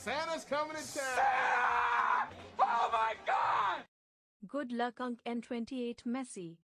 Santa's coming to town. Santa! Oh my God! Good luck, Unc N28 Messi.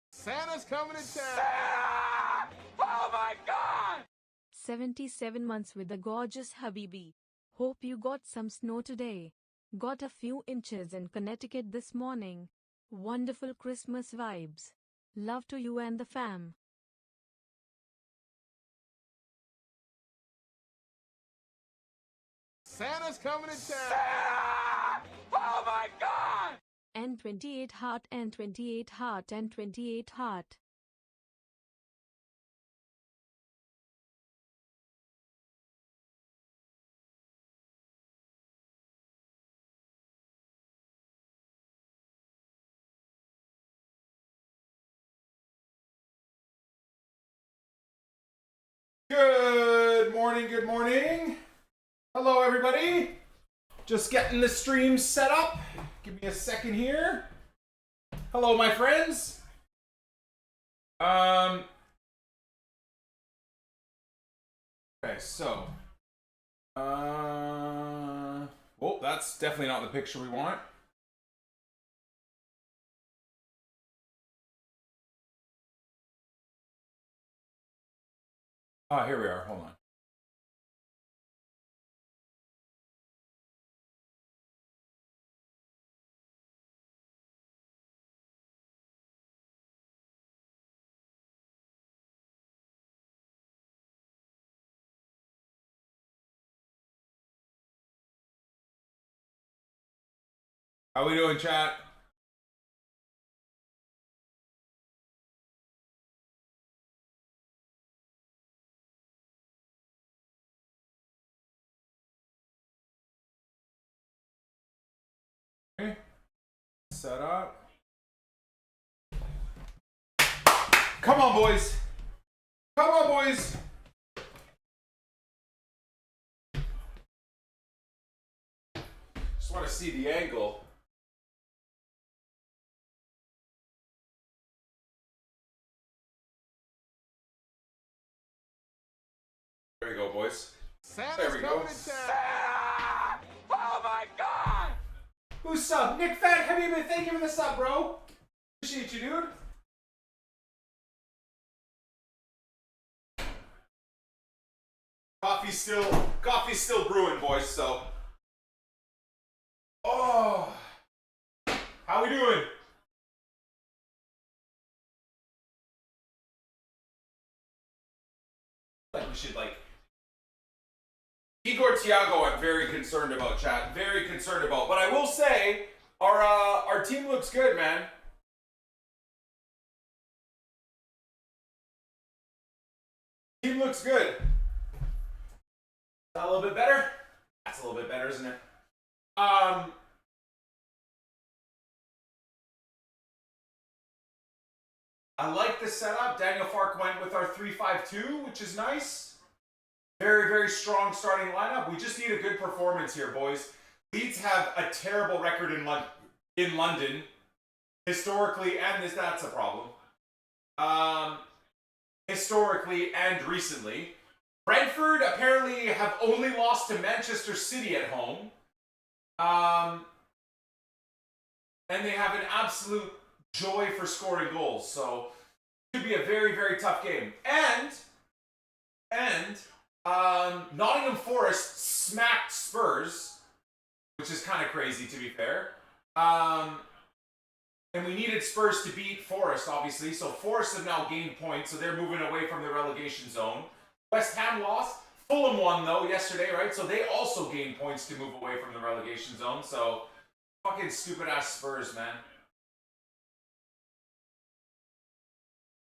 Santa's coming to town. Santa! Oh my God! 77 months with the gorgeous Habibi. Hope you got some snow today. Got a few inches in Connecticut this morning. Wonderful Christmas vibes. Love to you and the fam. Santa's coming to town. Santa! Oh my God! N28 heart, N28 heart, N28 heart. Good morning, good morning. Hello, everybody. Just getting the stream set up. Give me a second here. Hello, my friends. Okay, so. Well, that's definitely not the picture we want. Ah, here we are. Hold on. How we doing, chat? Set up. Come on, boys. Come on, boys. Just want to see the angle. There we go, boys. There we go. Oh my god! Who's sub? Nick Fat, thank you for the sub, bro. Appreciate you, dude. Coffee's still brewing, boys, so. Oh. How we doing? Like we should Igor Tiago, I'm very concerned about, chat. Very concerned about. But I will say, our team looks good, man. Team looks good. That a little bit better? That's a little bit better, isn't it? I like the setup. Daniel Fark went with our 3-5-2, which is nice. Very, very strong starting lineup. We just need a good performance here, boys. Leeds have a terrible record in London, historically, and that's a problem. Historically and recently. Brentford apparently have only lost to Manchester City at home. And they have an absolute joy for scoring goals. So, it could be a very, very tough game. And Nottingham Forest smacked Spurs, which is kind of crazy to be fair. And we needed Spurs to beat Forest, obviously. So Forest have now gained points, so they're moving away from the relegation zone. West Ham lost. Fulham won, though, yesterday, right? So they also gained points to move away from the relegation zone. So, fucking stupid-ass Spurs, man.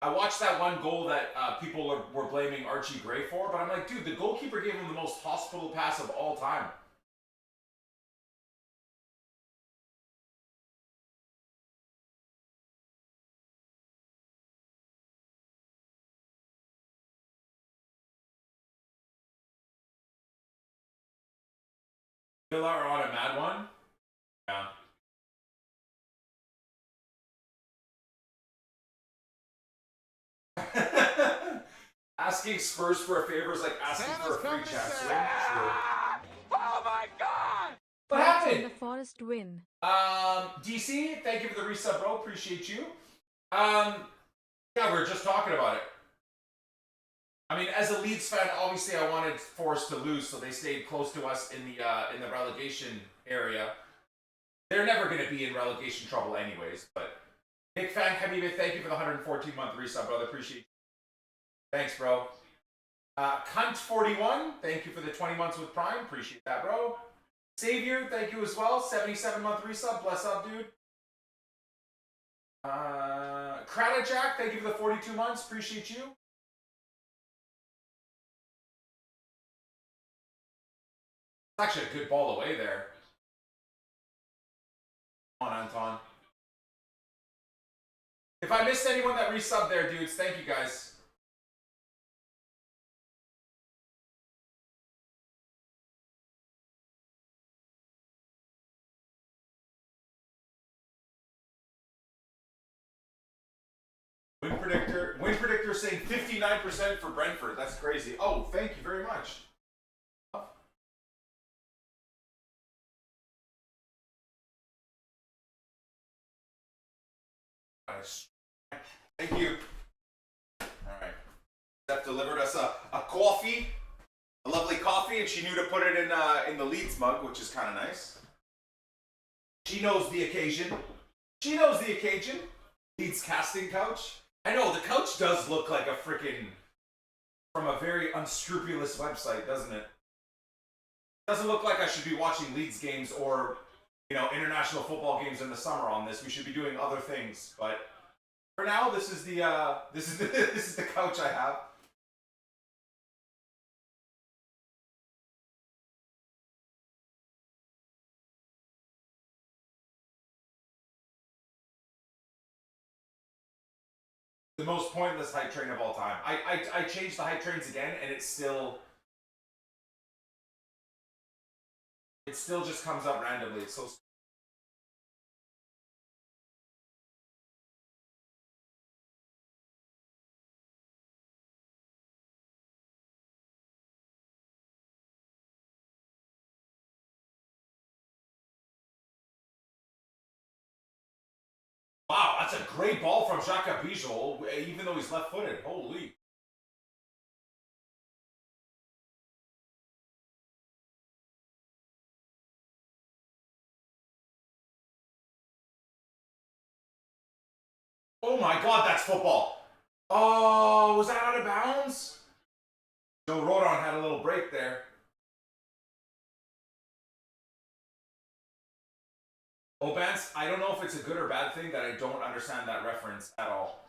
I watched that one goal that people were blaming Archie Gray for, but I'm like, dude, the goalkeeper gave him the most hospital pass of all time. Villa are on a mad one? Yeah. Asking Spurs for a favor is like asking for a free chance win. Oh my god! What The happened? Forest win. DC, thank you for the resub, bro. Appreciate you. Yeah, we were just talking about it. I mean, as a Leeds fan, obviously I wanted Forest to lose, so they stayed close to us in the relegation area. They're never going to be in relegation trouble anyways, but Nick Fan, Habibi, thank you for the 114-month resub, brother. Appreciate you. Thanks, bro. Cunt41, thank you for the 20 months with Prime. Appreciate that, bro. Savior, thank you as well. 77-month resub. Bless up, dude. Kratajack, thank you for the 42 months. Appreciate you. Actually a good ball away there. Come on, Anton. If I missed anyone that resubbed there, dudes, thank you guys. Win predictor saying 59% for Brentford. That's crazy. Oh, thank you very much. Thank you. All right. Steph delivered us a coffee, a lovely coffee, and she knew to put it in the Leeds mug, which is kind of nice. She knows the occasion. She knows the occasion. Leeds casting couch. I know, the couch does look like a freaking from a very unscrupulous website, doesn't it? Doesn't look like I should be watching Leeds games or, you know, international football games in the summer on this. We should be doing other things, but for now, this is the this is the couch I have. The most pointless hype train of all time. I changed the hype trains again, and it still just comes up randomly. It's so. Wow, that's a great ball from Xhaka Bijol, even though he's left-footed. Holy. Oh my god, that's football. Oh, was that out of bounds? Joe Rodon had a little break there. Obance, I don't know if it's a good or bad thing that I don't understand that reference at all.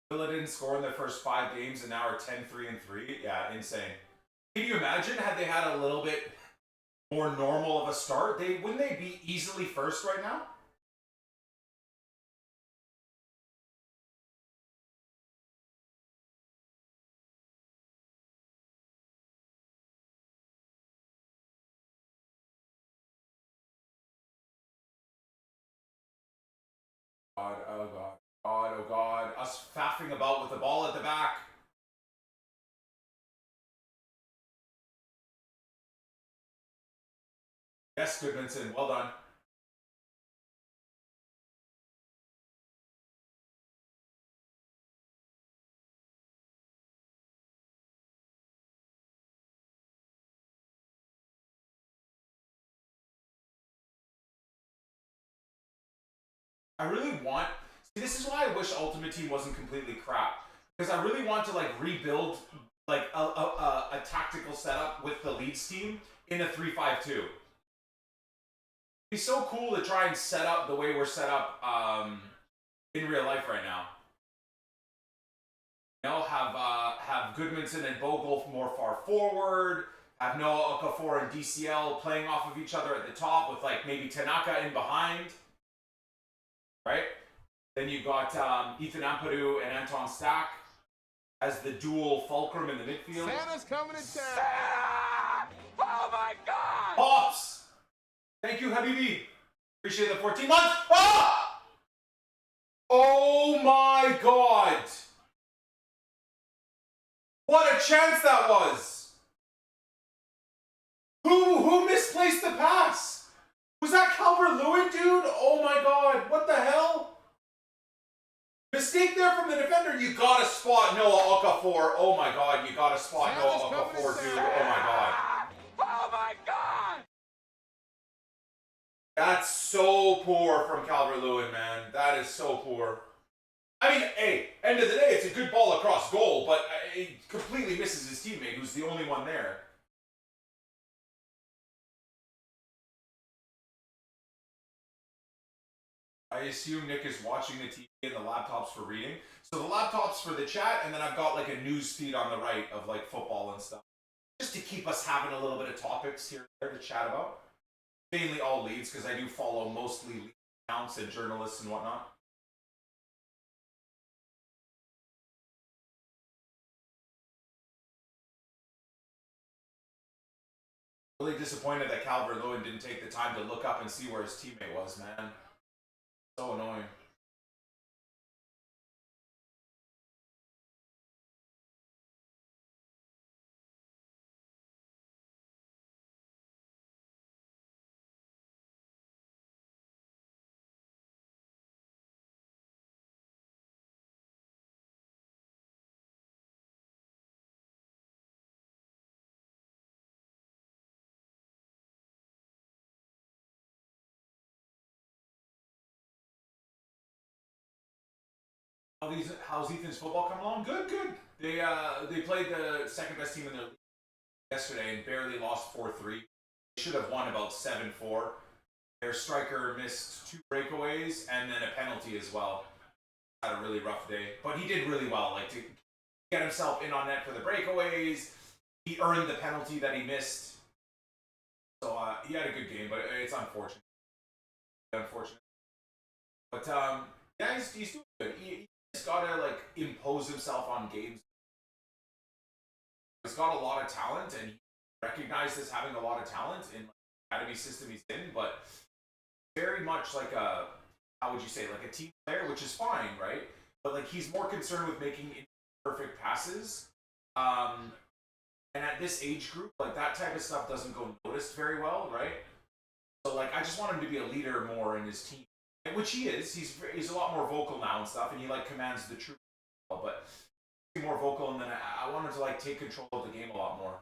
Villa didn't score in their first 5 games and now are 10-3-3. Yeah, insane. Can you imagine had they had a little bit more normal of a start? Wouldn't they be easily first right now? God, oh god. God, oh god. Us faffing about with the ball at the back. Yes, Goodmanson, well done. I really want... See, this is why I wish Ultimate Team wasn't completely crap. Because I really want to, like, rebuild, like, a tactical setup with the Leeds team in a 3-5-2. It'd be so cool to try and set up the way we're set up in real life right now. You know, have Goodmanson and Bogle more far forward, have Noah Okafor and DCL playing off of each other at the top with, like, maybe Tanaka in behind. Right? Then you've got Ethan Ampadu and Anton Stack as the dual fulcrum in the midfield. Santa's coming to town. Santa! Oh my god! Pops! Thank you, Habibi. Appreciate the 14 months. Ah! Oh my god! What a chance that was! Who misplaced the pass? Was that Calvert-Lewin, dude? Oh my god, what the hell? Mistake there from the defender. You gotta spot Noah Okafor. Oh my god, you gotta spot Noah Okafor, dude. Oh my god. Oh my god! That's so poor from Calvert-Lewin, man. That is so poor. I mean, hey, end of the day, it's a good ball across goal, but he completely misses his teammate, who's the only one there. I assume Nick is watching the TV and the laptops for reading. So the laptops for the chat, and then I've got like a news feed on the right of like football and stuff. Just to keep us having a little bit of topics here and there to chat about. Mainly all Leeds, because I do follow mostly Leeds accounts and journalists and whatnot. Really disappointed that Calvert-Lewin didn't take the time to look up and see where his teammate was, man. So annoying. How's Ethan's football coming along? Good, good. They played the second best team in the league yesterday and barely lost 4-3. They should have won about 7-4. Their striker missed 2 breakaways and then a penalty as well. had a really rough day, but he did really well. Like to get himself in on net for the breakaways, he earned the penalty that he missed. So he had a good game, but it's unfortunate. But yeah, he's doing good. He just gotta like impose himself on games. He's got a lot of talent, and he recognized as having a lot of talent in the academy system he's in, but very much like a, how would you say, like a team player, which is fine, right? But like he's more concerned with making perfect passes. And at this age group, like that type of stuff doesn't go noticed very well, right? So like I just want him to be a leader more in his team, which he is. He's a lot more vocal now and stuff, and he like commands the truth. But he's more vocal, and then I want him to like take control of the game a lot more.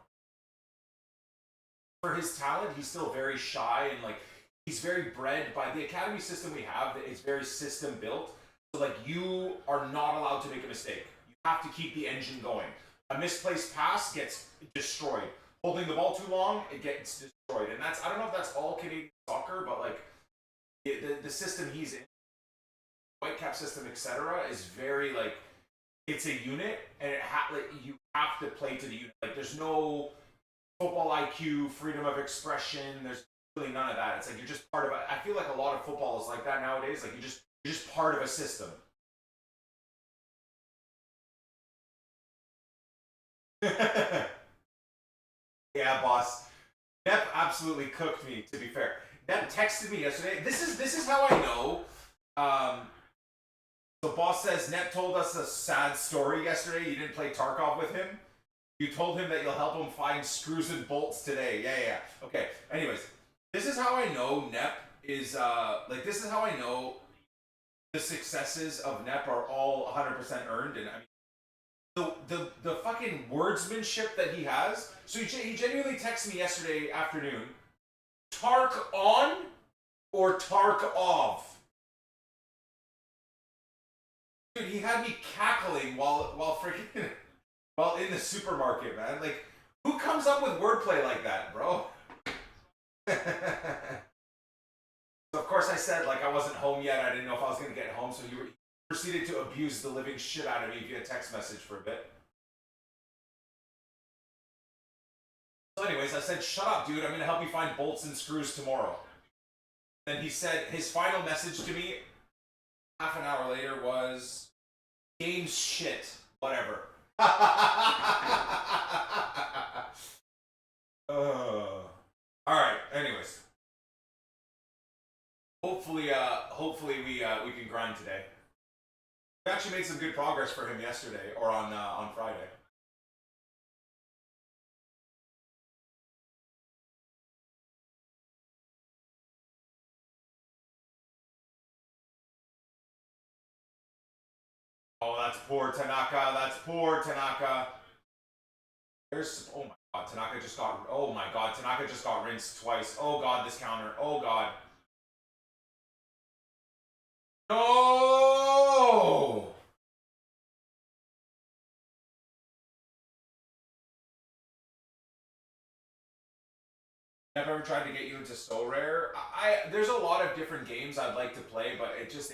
For his talent, he's still very shy, and like he's very bred by the academy system we have. It's very system built, so like you are not allowed to make a mistake. You have to keep the engine going. A misplaced pass gets destroyed. Holding the ball too long, it gets destroyed. And that's, I don't know if that's all Canadian soccer, but like the system he's in, Whitecap system, etc., is very like, it's a unit, and like you have to play to the unit. Like there's no football IQ, freedom of expression. There's really none of that. It's like you're just part of it. I feel like a lot of football is like that nowadays. Like you're just part of a system. Yeah, boss. Nep absolutely cooked me, to be fair. Nep texted me yesterday. This is how I know. The boss says Nep told us a sad story yesterday. You didn't play Tarkov with him. You told him that you'll help him find screws and bolts today. Yeah. Okay. Anyways, this is how I know Nep is like this is how I know the successes of Nep are all 100% earned. And I mean, the fucking wordsmanship that he has. So he genuinely texted me yesterday afternoon. Tark on or Tark off? Dude, he had me cackling while freaking while in the supermarket, man. Like, who comes up with wordplay like that, bro? So of course I said like I wasn't home yet. I didn't know if I was gonna get home, so he proceeded to abuse the living shit out of me via text message for a bit. So anyways, I said, shut up, dude. I'm going to help you find bolts and screws tomorrow. Then he said, his final message to me, half an hour later, was, game's shit. Whatever. Alright, anyways. Hopefully we can grind today. We actually made some good progress for him yesterday, or on Friday. Oh, that's poor Tanaka. That's poor Tanaka. There's, oh my god, Tanaka just got, oh my god, Tanaka just got rinsed twice. Oh god, this counter. Oh god. No! I've ever tried to get you into So Rare. There's a lot of different games I'd like to play, but it just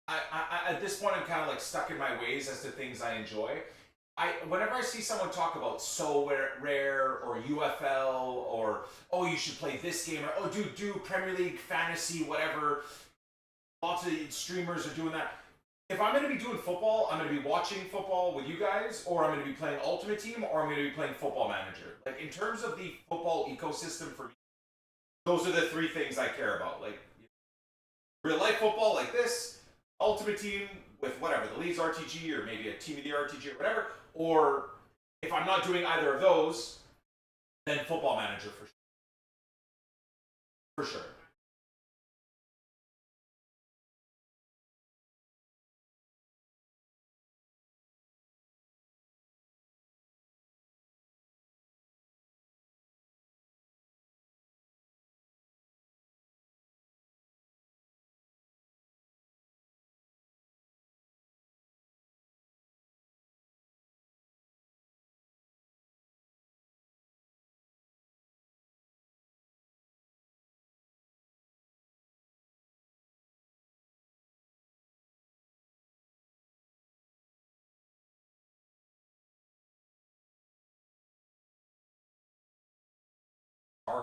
at this point I'm kind of like stuck in my ways as to things I enjoy. Whenever I see someone talk about So Rare or UFL or oh you should play this game or oh dude do Premier League fantasy whatever, lots of streamers are doing that. If I'm going to be doing football, I'm going to be watching football with you guys, or I'm going to be playing Ultimate Team, or I'm going to be playing Football Manager. Like, in terms of the football ecosystem for me, those are the three things I care about. Like, real life football like this, Ultimate Team with whatever, the Leeds RTG, or maybe a Team of the RTG, or whatever. Or, if I'm not doing either of those, then Football Manager for sure. For sure.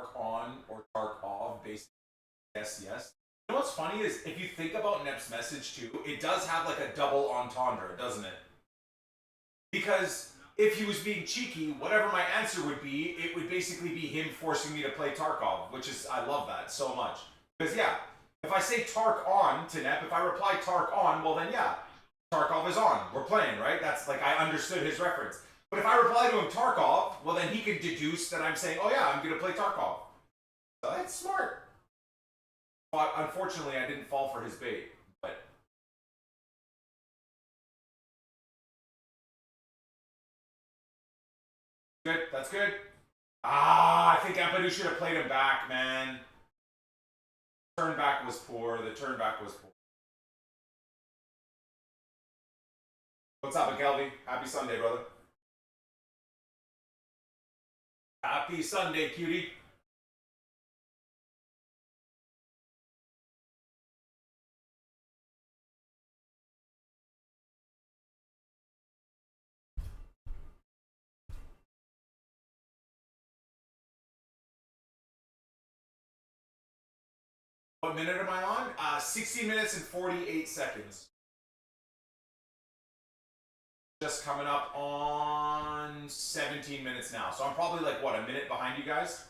Tark on or Tark off, basically yes, yes. You know what's funny is if you think about Nep's message too, it does have like a double entendre, doesn't it? Because if he was being cheeky, whatever my answer would be, it would basically be him forcing me to play Tarkov, which is, I love that so much. Because yeah, if I say Tark on to Nep, if I reply Tark on, well then yeah, Tarkov is on. We're playing, right? That's like, I understood his reference. But if I reply to him Tarkov, well then he can deduce that I'm saying, oh yeah, I'm going to play Tarkov. So that's smart. But unfortunately, I didn't fall for his bait. But good, that's good. Ah, I think Empadu should have played him back, man. Turn back was poor. The turn back was poor. What's up, McKelvey? Happy Sunday, brother. Happy Sunday, cutie. What minute am I on? 60 minutes and 48 seconds. Just coming up on 17 minutes now. So I'm probably like, what, a minute behind you guys?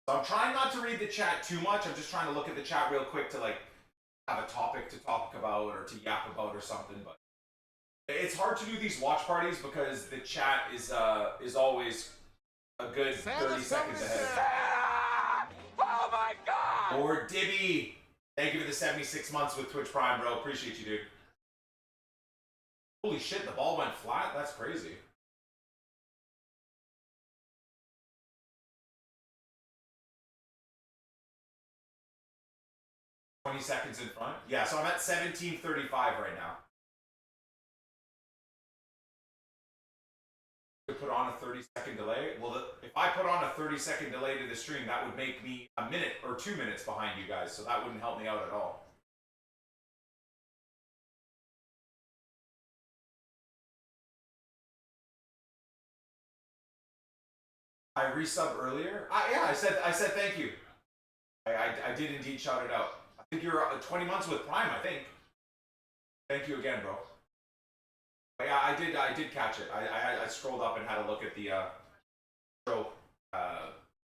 So I'm trying not to read the chat too much. I'm just trying to look at the chat real quick to like have a topic to talk about or to yap about or something. But it's hard to do these watch parties because the chat is always a good 30 seconds ahead. Oh my god! Or Dibby, thank you for the 76 months with Twitch Prime, bro. Appreciate you, dude. Holy shit, the ball went flat? That's crazy. $20 seconds in front. Yeah, so I'm at 17:35 right now. To put on a 30-second delay. Well, if I put on a 30-second delay to the stream, that would make me a minute or 2 minutes behind you guys, so that wouldn't help me out at all. I resubbed earlier. Yeah, I said thank you. I did indeed shout it out. I think you're 20 months with Prime. I think. Thank you again, bro. But yeah, I did catch it. I scrolled up and had a look at the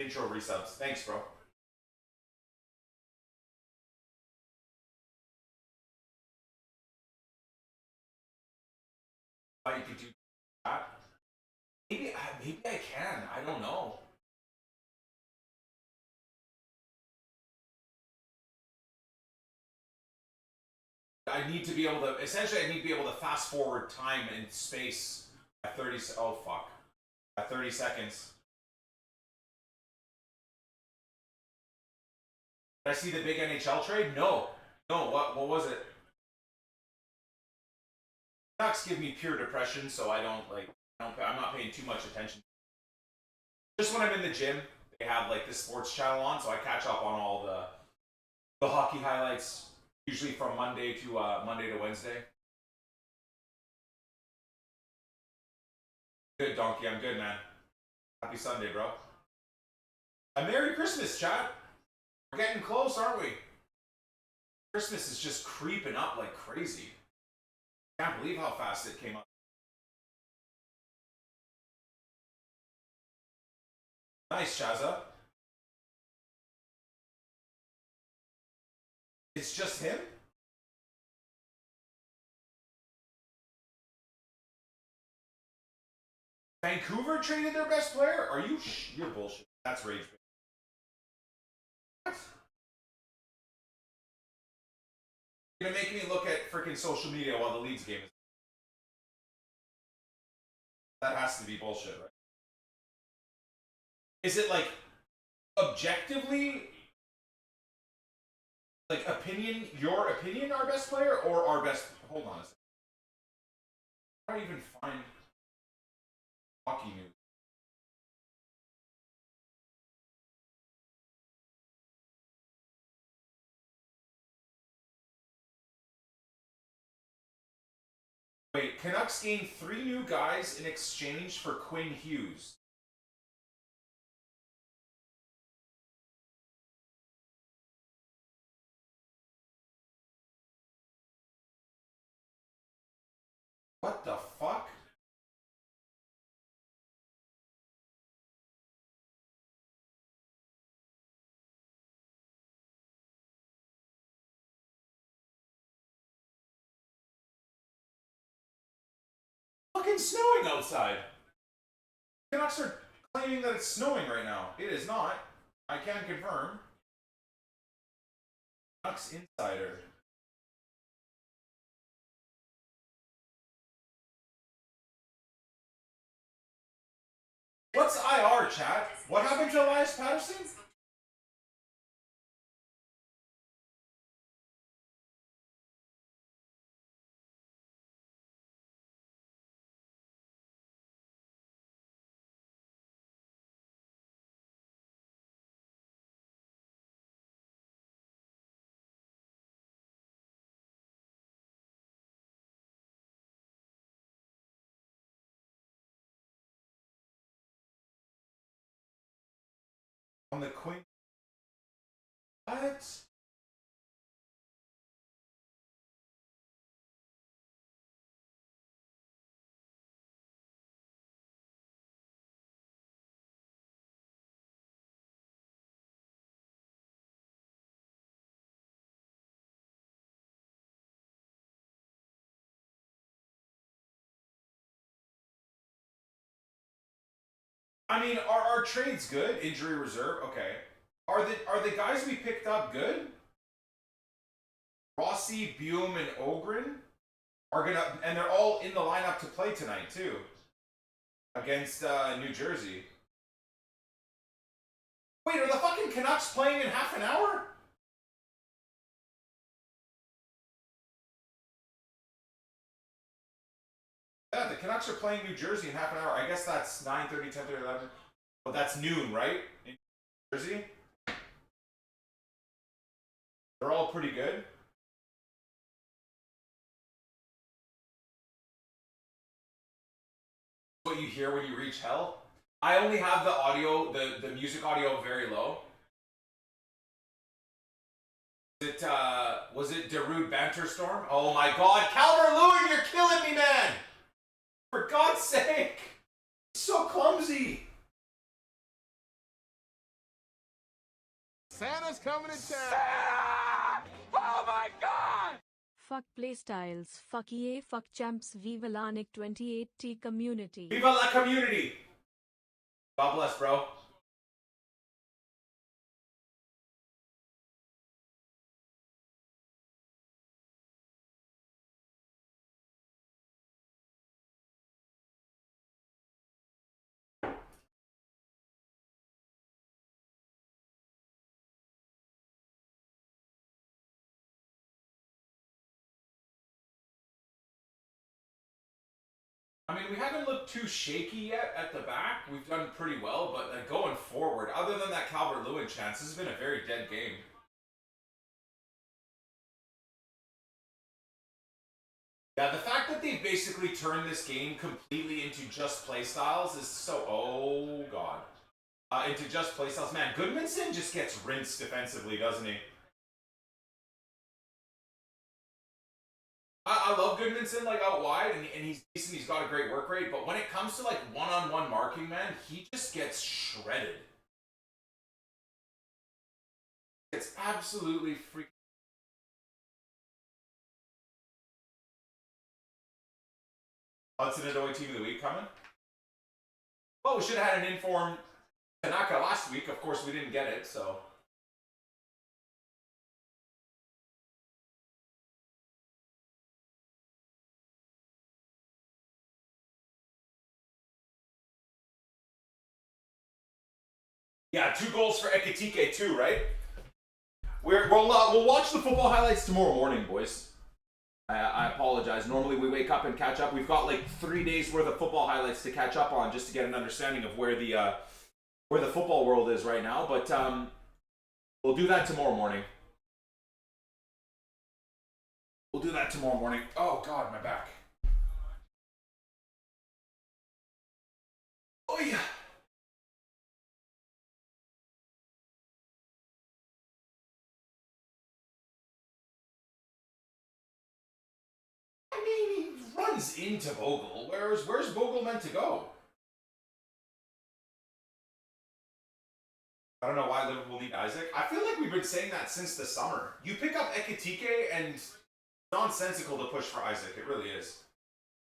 intro resubs. Thanks, bro. You could do that. Maybe I can. I don't know. I need to be able to. Essentially, I need to be able to fast forward time and space at 30. Oh fuck! At 30 seconds. Did I see the big NHL trade? No. No. What was it? Canucks give me pure depression, so I don't like. I'm not paying too much attention. Just when I'm in the gym, they have like the sports channel on, so I catch up on all the hockey highlights. Usually from Monday to Wednesday. Good, Donkey. I'm good, man. Happy Sunday, bro. A Merry Christmas, chat. We're getting close, aren't we? Christmas is just creeping up like crazy. Can't believe how fast it came up. Nice, Chaza. It's just him? Vancouver traded their best player? Are you you're bullshit. That's rage. What? You're gonna make me look at freaking social media while the Leeds game is. That has to be bullshit, right? Is it like objectively like opinion, your opinion, our best player, or our best? Hold on a second. I don't even find hockey news. Wait, Canucks gained 3 new guys in exchange for Quinn Hughes. fucking snowing outside. Canucks are claiming that it's snowing right now. It is not. I can confirm. Canucks Insider. What's IR, chat? What happened to Elias Patterson? On the Queen. What? I mean, are our trades good? Injury reserve, okay. Are the guys we picked up good? Rossi, Bume, and Ogren are gonna, and they're all in the lineup to play tonight too, against New Jersey. Wait, are the fucking Canucks playing in half an hour? Yeah, the Canucks are playing New Jersey in half an hour. I guess that's 9:30, 10:30, 11. But that's noon, right? In New Jersey? They're all pretty good. What you hear when you reach hell? I only have the audio, the music audio very low. Was it Darude Banterstorm? Oh my god, Calvert-Lewin, you're killing me, man! For God's sake! It's so clumsy! Santa's coming to town. Santa! Oh my God! Fuck playstyles, fuck EA, fuck champs, viva la NICK28T community. Viva la community! God bless, bro. I mean, we haven't looked too shaky yet at the back. We've done pretty well, but going forward, other than that Calvert-Lewin chance, this has been a very dead game. Yeah, the fact that they basically turned this game completely into just playstyles is so... Oh, God. Into just playstyles. Man, Goodmanson just gets rinsed defensively, doesn't he? I love Goodmanson, like, out wide, and he's decent, he's got a great work rate, but when it comes to, like, one-on-one marking, man, he just gets shredded. It's absolutely freaking... Hudson Odoi Team of the Week coming? Well, we should have had an informed Tanaka last week. Of course, we didn't get it, so... Yeah, 2 goals for Ekitike too, right? We'll watch the football highlights tomorrow morning, boys. I apologize. Normally we wake up and catch up. We've got like 3 days worth of football highlights to catch up on just to get an understanding of where the football world is right now. But we'll do that tomorrow morning. We'll do that tomorrow morning. Oh God, my back. Oh yeah. I mean, he runs into Vogel. Where's Vogel meant to go? I don't know why Liverpool need Isaac. I feel like we've been saying that since the summer. You pick up Ekitike and it's nonsensical to push for Isaac. It really is.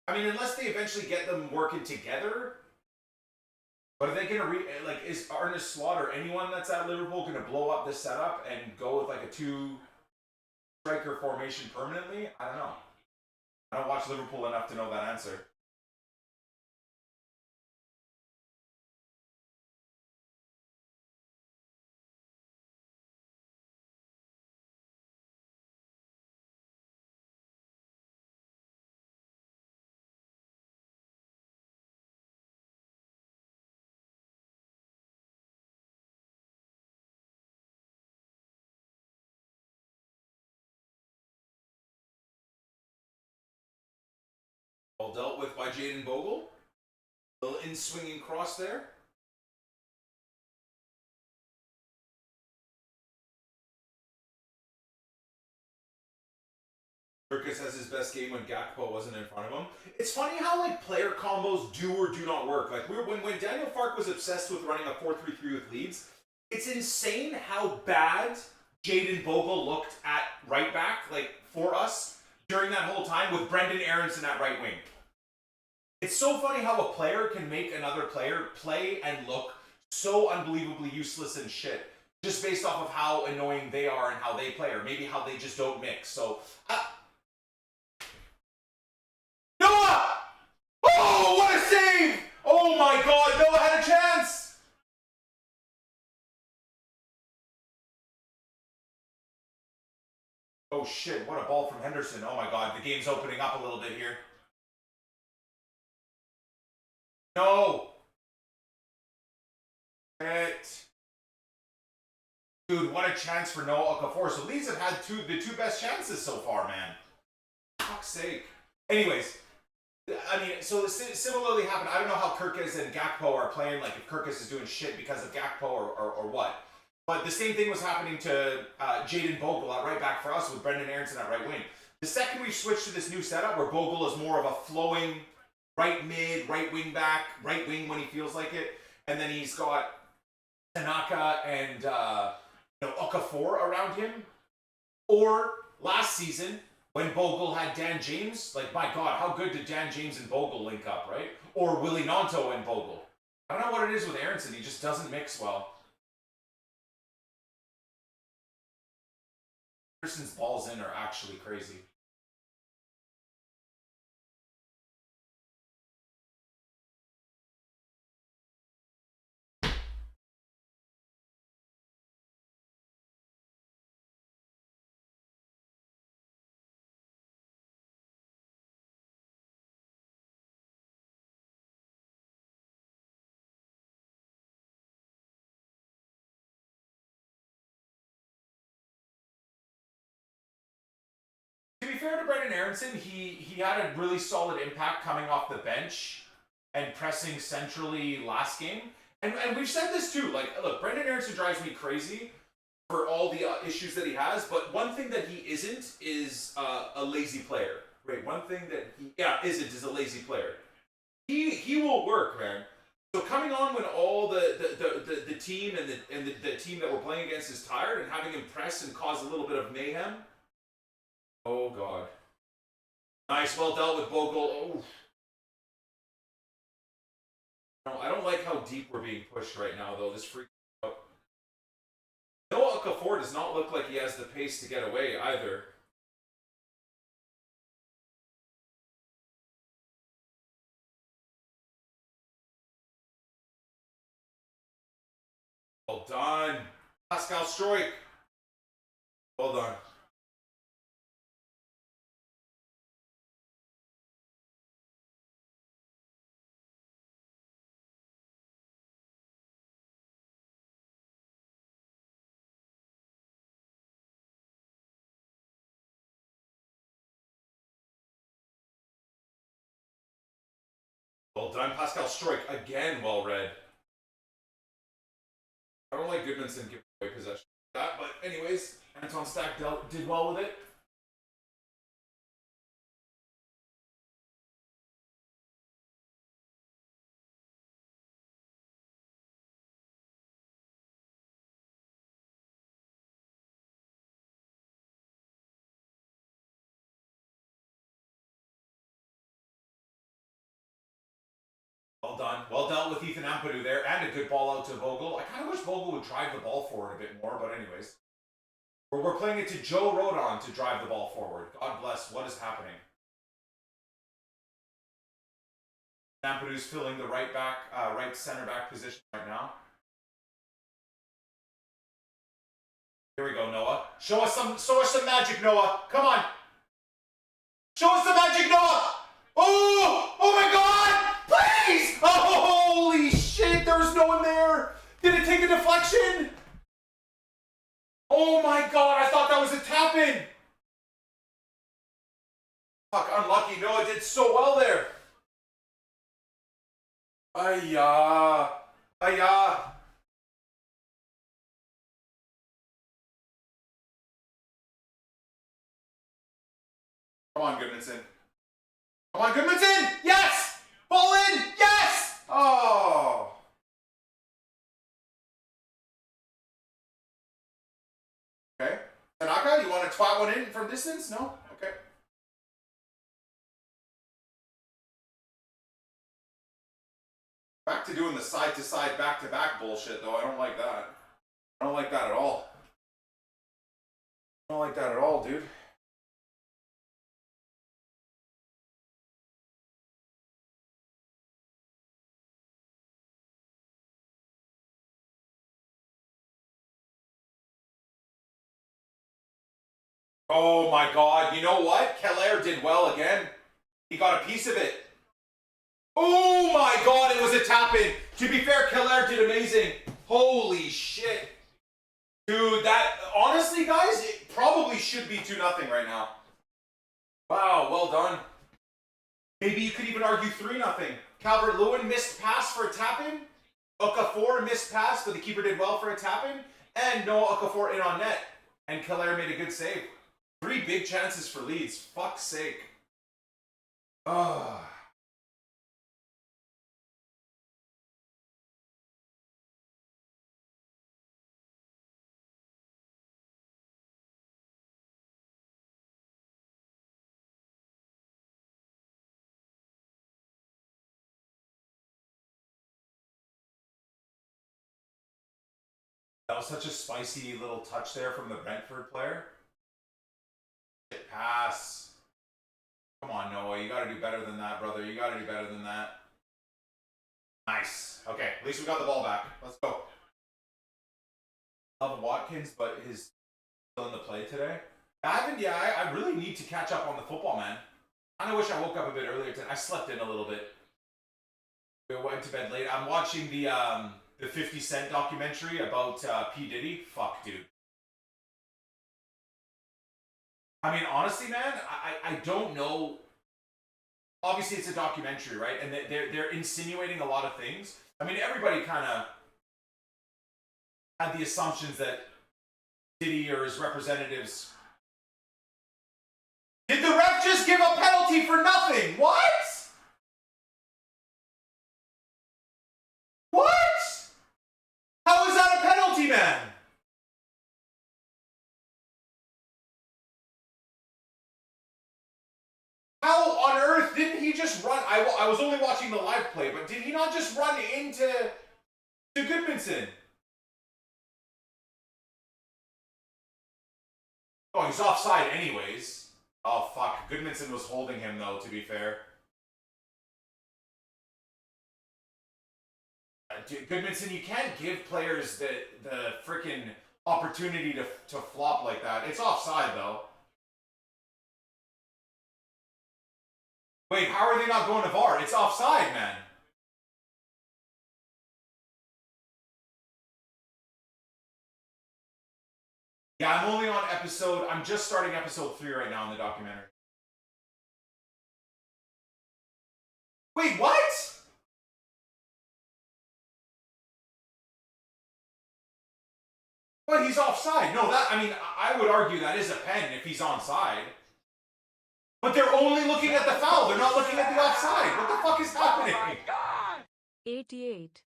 I mean, unless they eventually get them working together. But are they gonna like? Is Arne Slot or anyone that's at Liverpool gonna blow up this setup and go with like a 2-striker formation permanently? I don't know. I don't watch Liverpool enough to know that answer. All dealt with by Jaden Bogle. A little in-swinging cross there. Turkus has his best game when Gakpo wasn't in front of him. It's funny how like player combos do or do not work. Like when Daniel Fark was obsessed with running a 4-3-3 with Leeds, it's insane how bad Jaden Bogle looked at right back, like for us during that whole time with Brendan Aronson at right wing. It's so funny how a player can make another player play and look so unbelievably useless and shit just based off of how annoying they are and how they play, or maybe how they just don't mix. So Noah! Oh, what a save! Oh my god, Noah had a chance! Oh shit, what a ball from Henderson. Oh my god, the game's opening up a little bit here. No! Shit. Dude, what a chance for Noah Okafor. So Leeds have had the two best chances so far, man. Fuck's sake. Anyways, I mean, so similarly happened. I don't know how Kirkus and Gakpo are playing, like if Kirkus is doing shit because of Gakpo or what. But the same thing was happening to Jaden Bogle at right back for us with Brendan Aronson at right wing. The second we switched to this new setup where Bogle is more of a flowing right mid, right wing back, right wing when he feels like it, and then he's got Tanaka and Okafor around him. Or last season, when Bogle had Dan James, like, my God, how good did Dan James and Bogle link up, right? Or Willie Nanto and Bogle. I don't know what it is with Aronson. He just doesn't mix well. Aronson's balls in are actually crazy. To be fair to Brendan Aronson, he had a really solid impact coming off the bench and pressing centrally last game. And we've said this too. Like, look, Brendan Aronson drives me crazy for all the issues that he has. But one thing that he isn't is a lazy player. Right? One thing that he isn't is a lazy player. He will work, man. So coming on when all the team and the team that we're playing against is tired and having him press and cause a little bit of mayhem. Oh, God. Nice, well dealt with Bogle. Oh. No, I don't like how deep we're being pushed right now, though. This freaks out. Noah Okafor does not look like he has the pace to get away, either. Well done. Pascal Stroik. Well done. Well done, Pascal Stroik. Again, well read. I don't like Goodmanson giving away possession like that, but anyways, Anton Stack did well with it. done. Well dealt with Ethan Ampadu there, and a good ball out to Vogel. I kind of wish Vogel would drive the ball forward a bit more, but anyways. We're playing it to Joe Rodon to drive the ball forward. God bless. What is happening? Ampadu's filling the right center back position right now. Here we go, Noah. Show us some magic, Noah. Come on. Show us the magic, Noah. Oh my God! Please! Oh, holy shit! There was no one there. Did it take a deflection? Oh my God! I thought that was a tap in. Fuck, unlucky. Noah did so well there. Ayah. Come on, Goodmanson. Come on, Goodmanson! Yes! Ball in! Yes! Oh! Okay. Tanaka, you want to twat one in from distance? No? Okay. Back to doing the side-to-side, back-to-back bullshit, though. I don't like that. I don't like that at all. I don't like that at all, dude. Oh my God, you know what? Keller did well again. He got a piece of it. Oh my God, it was a tap-in. To be fair, Keller did amazing. Holy shit. Dude, that, honestly, guys, it probably should be 2-0 right now. Wow, well done. Maybe you could even argue 3-0. Calvert-Lewin missed pass for a tap-in. Okafor missed pass, but the keeper did well for a tap-in. And Noah Okafor in on net. And Keller made a good save. 3 big chances for Leeds. Fuck's sake. Ugh. That was such a spicy little touch there from the Brentford player. Pass. Come on, Noah. You gotta do better than that, brother. You gotta do better than that. Nice. Okay, at least we got the ball back. Let's go. Love Watkins, but he's still in the play today. I really need to catch up on the football, man. I kinda wish I woke up a bit earlier today. I slept in a little bit. We went to bed late. I'm watching the 50 Cent documentary about P. Diddy. Fuck, dude. I mean, honestly, man, I don't know. Obviously, it's a documentary, right? And they're insinuating a lot of things. I mean, everybody kind of had the assumptions that Diddy or his representatives... Did the ref just give a penalty for nothing? What? What? How is that a penalty, man? How on earth didn't he just run? I was only watching the live play, but did he not just run into Goodmanson? Oh, he's offside anyways. Oh, fuck. Goodmanson was holding him, though, to be fair. Dude, Goodmanson, you can't give players the freaking opportunity to flop like that. It's offside, though. Wait, how are they not going to VAR? It's offside, man. Yeah, I'm just starting episode 3 right now in the documentary. Wait, what? But he's offside. No, I would argue that is a pen if he's onside. But they're only looking at the foul. They're not looking at the offside. What the fuck is happening? Oh my God! 88.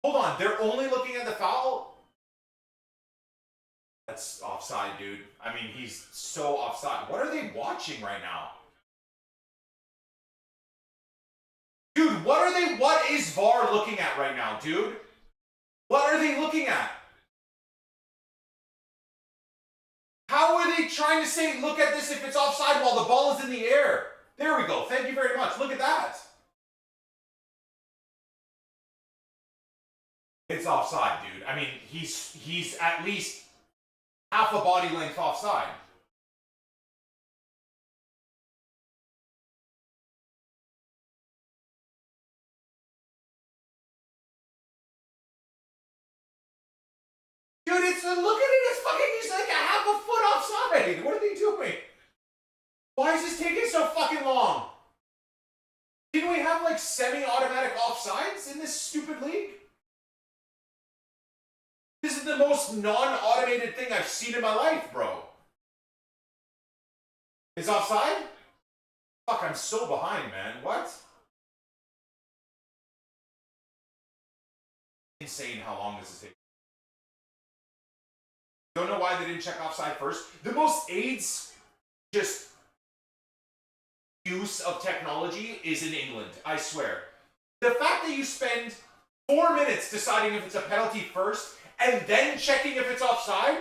Hold on. They're only looking at the foul? That's offside, dude. I mean, he's so offside. What are they watching right now? Dude, what is VAR looking at right now, dude? What are they looking at? How are they trying to say, look at this if it's offside while the ball is in the air? There we go. Thank you very much. Look at that. It's offside, dude. I mean, he's at least half a body length offside. Dude, look at it. It's fucking, he's like a half a foot offside. What are they doing? Why is this taking so fucking long? Didn't we have like semi-automatic offsides in this stupid league? This is the most non-automated thing I've seen in my life, bro. Is offside? Fuck, I'm so behind, man. What? Insane how long this is taking. Don't know why they didn't check offside first. The most AIDS just use of technology is in England, I swear. The fact that you spend 4 minutes deciding if it's a penalty first and then checking if it's offside?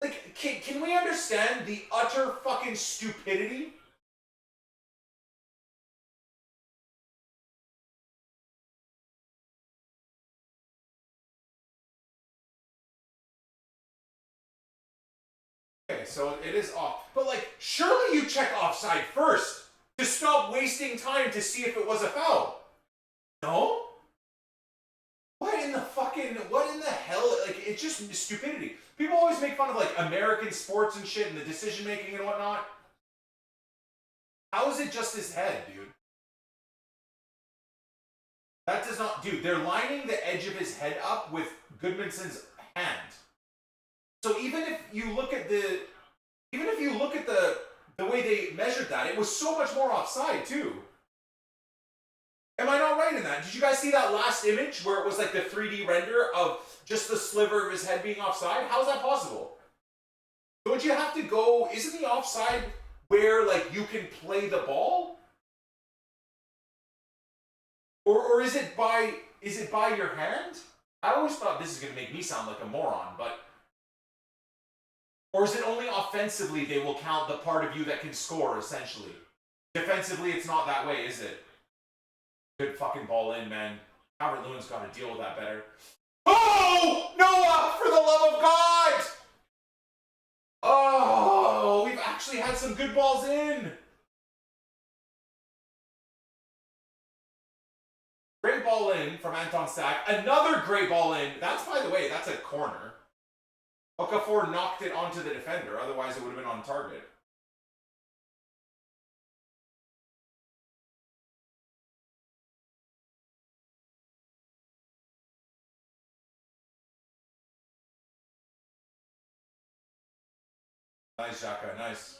Like, can we understand the utter fucking stupidity? Okay, so it is off. But like, surely you check offside first to stop wasting time to see if it was a foul. No? What in the hell? Like, it's just stupidity. People always make fun of like American sports and shit and the decision making and whatnot. How is it just his head, dude? That does not, dude, they're lining the edge of his head up with Goodmanson's hand. So even if you look at the way they measured that, it was so much more offside too. Am I not right in that? Did you guys see that last image where it was like the 3D render of just the sliver of his head being offside? How is that possible? Don't you have to go, isn't the offside where like you can play the ball? Or is it by your hand? I always thought this is gonna make me sound like a moron, but or is it only offensively they will count the part of you that can score, essentially? Defensively, it's not that way, is it? Good fucking ball in, man. Calvert-Lewin's got to deal with that better. Oh! Noah! For the love of God! Oh! We've actually had some good balls in! Great ball in from Anton Stack. Another great ball in. That's, by the way, that's a corner. Okafor knocked it onto the defender, otherwise it would have been on target. Nice, Xhaka, nice.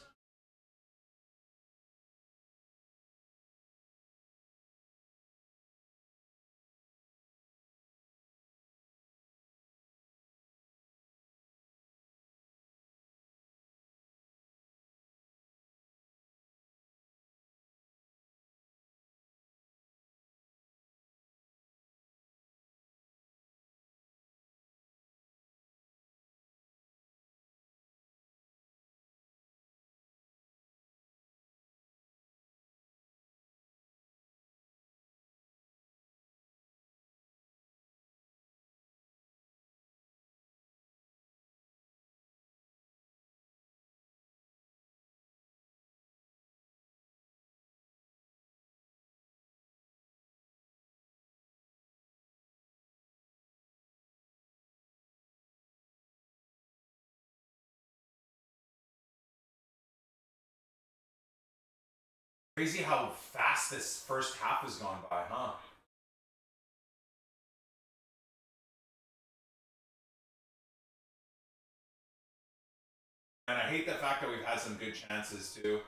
Crazy how fast this first half has gone by, huh? And I hate the fact that we've had some good chances, too.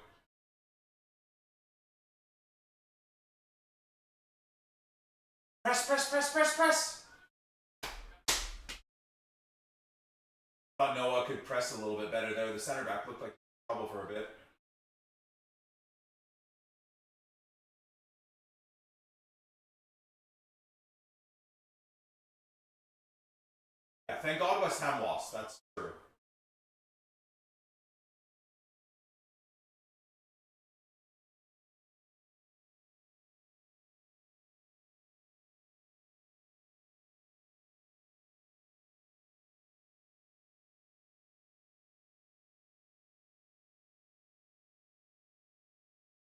Press, press, press, press, press! Thought Noah could press a little bit better there. The center back looked like trouble for a bit. thank God West Ham lost. That's true.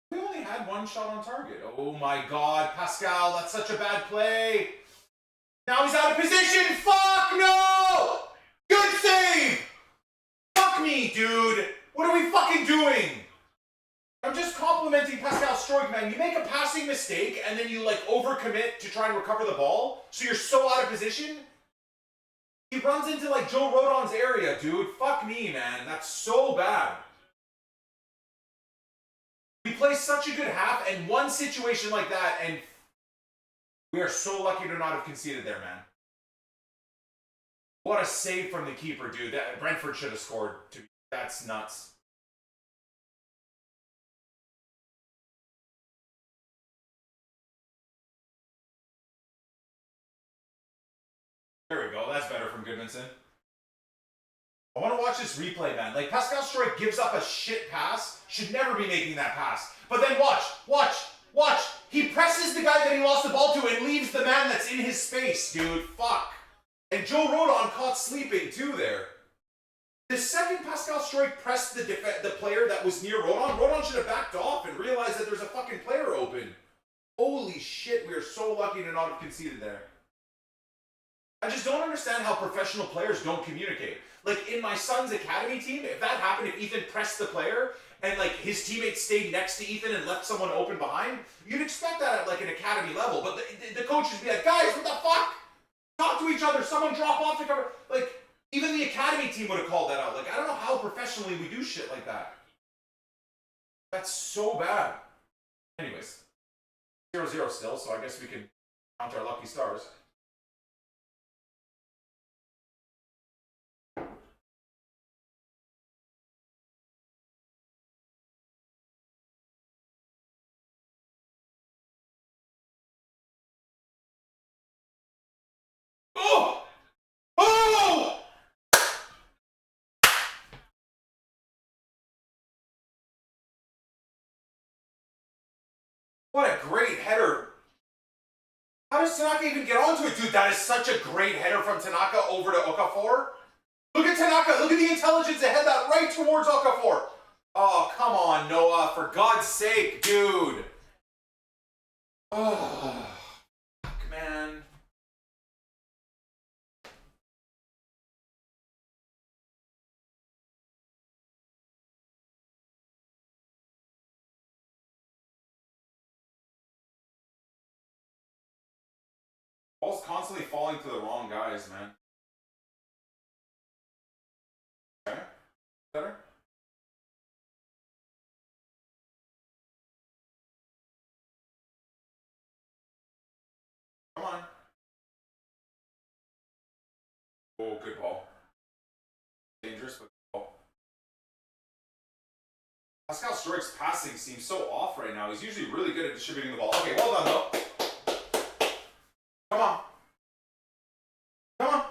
We only had one shot on target. Oh my God, Pascal, that's such a bad play. Now he's out of position. Fuck no! Good save! Fuck me, dude. What are we fucking doing? I'm just complimenting Pascal Stroik, man. You make a passing mistake and then you like overcommit to try and recover the ball, so you're so out of position. He runs into like Joe Rodon's area, dude. Fuck me, man. That's so bad. We play such a good half, and one situation like that, and we are so lucky to not have conceded there, man. What a save from the keeper, dude. That Brentford should have scored. That's nuts. There we go. That's better from Goodmanson. I want to watch this replay, man. Like, Pascal Stroik gives up a shit pass. Should never be making that pass. But then watch. He presses the guy that he lost the ball to and leaves the man that's in his space, dude. Fuck. And Joe Rodon caught sleeping, too, there. The second Pascal Stroik pressed the player that was near Rodon, Rodon should have backed off and realized that there's a fucking player open. Holy shit, we are so lucky to not have conceded there. I just don't understand how professional players don't communicate. Like, in my son's academy team, if that happened, if Ethan pressed the player and, like, his teammates stayed next to Ethan and left someone open behind, you'd expect that at, like, an academy level. But the coaches would be like, guys, what the fuck? Talk to each other. Someone drop off the cover. Like, even the academy team would have called that out. Like, I don't know how professionally we do shit like that. That's so bad. Anyways, 0-0 still, so I guess we can count our lucky stars. Oh! Oh! What a great header. How does Tanaka even get onto it? Dude, that is such a great header from Tanaka over to Okafor. Look at Tanaka. Look at the intelligence to head that right towards Okafor. Oh, come on, Noah. For God's sake, dude. Oh, fuck, man. Ball's constantly falling to the wrong guys, man. Okay. Better? Come on. Oh, good ball. Dangerous, but good ball. Pascal Stroik's passing seems so off right now. He's usually really good at distributing the ball. Okay, well done, though. Come on. Come on.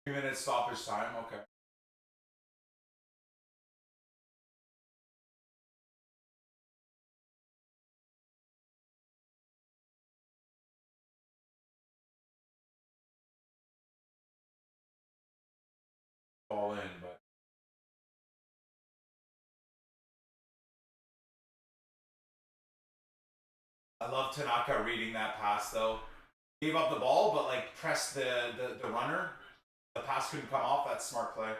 Minute stoppage time, okay. All in, but I love Tanaka reading that pass though. Gave up the ball, but like pressed the runner. The pass couldn't come off. That's smart play.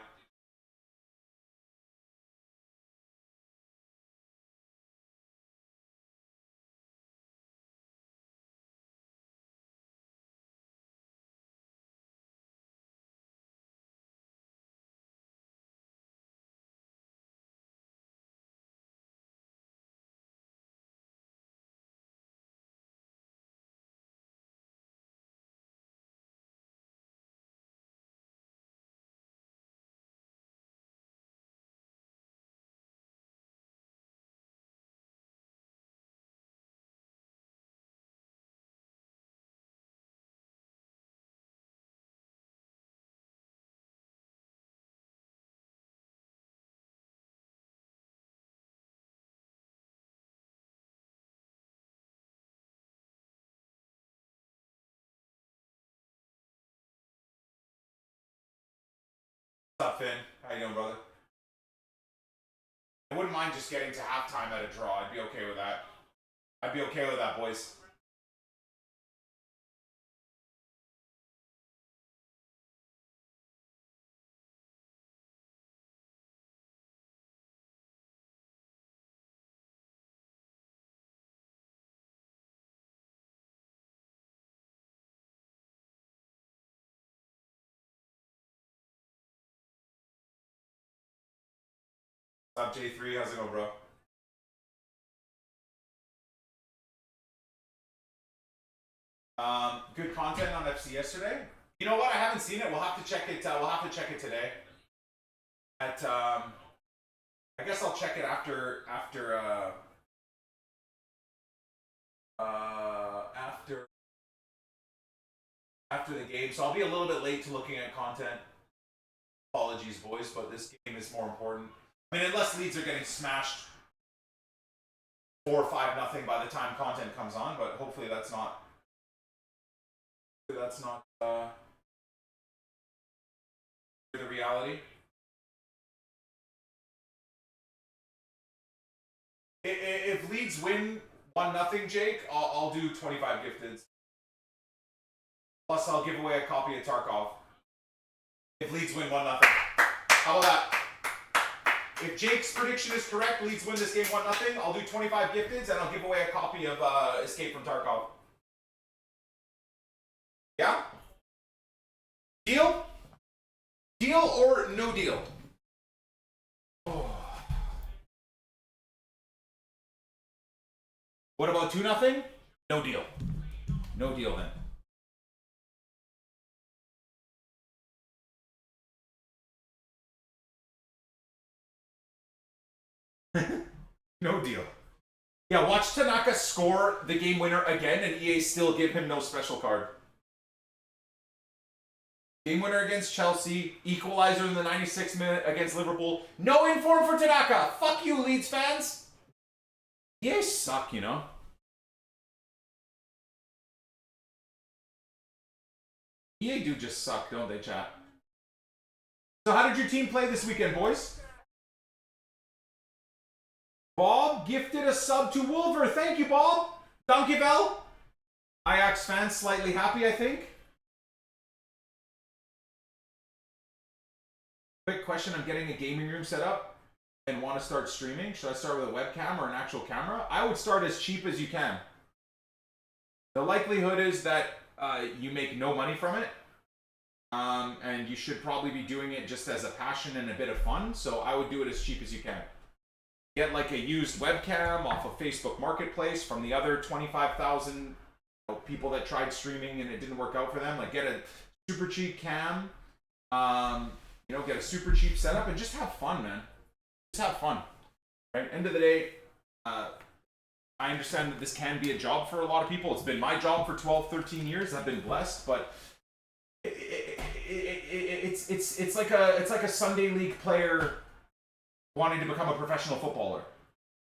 What's up, Finn? How you doing, brother? I wouldn't mind just getting to halftime at a draw. I'd be okay with that. I'd be okay with that, boys. What's up, J3? How's it going, bro? Good content on FC yesterday. You know what? I haven't seen it. We'll have to check it. We'll have to check it today. At I guess I'll check it after the game. So I'll be a little bit late to looking at content. Apologies, boys, but this game is more important. I mean, unless Leeds are getting smashed 4 or 5-0 by the time content comes on, but hopefully that's not. The reality. If Leeds win 1-0, Jake, I'll do 25 gifteds. Plus, I'll give away a copy of Tarkov. If Leeds win 1-0. How about that? If Jake's prediction is correct, Leeds win this game 1-0, I'll do 25 gifteds and I'll give away a copy of Escape from Tarkov. Yeah? Deal? Deal or no deal? Oh. What about 2-0? No deal. No deal then. No deal. Yeah, watch Tanaka score the game winner again and EA still give him no special card. Game winner against Chelsea, equalizer in the 96th minute against Liverpool. No inform for Tanaka. Fuck you, Leeds fans. EA suck, you know. EA do just suck, don't they, chat? So how did your team play this weekend, boys? Bob gifted a sub to Wolver. Thank you, Bob. Dankjewel. Ajax fans slightly happy, I think. Quick question, I'm getting a gaming room set up and want to start streaming. Should I start with a webcam or an actual camera? I would start as cheap as you can. The likelihood is that you make no money from it. And you should probably be doing it just as a passion and a bit of fun. So I would do it as cheap as you can. Get like a used webcam off of Facebook Marketplace from the other 25,000 people that tried streaming and it didn't work out for them. Like get a super cheap cam. You know, get a super cheap setup and just have fun, man. Just have fun. Right? End of the day, I understand that this can be a job for a lot of people. It's been my job for 12, 13 years. I've been blessed, but it's like a Sunday league player wanting to become a professional footballer.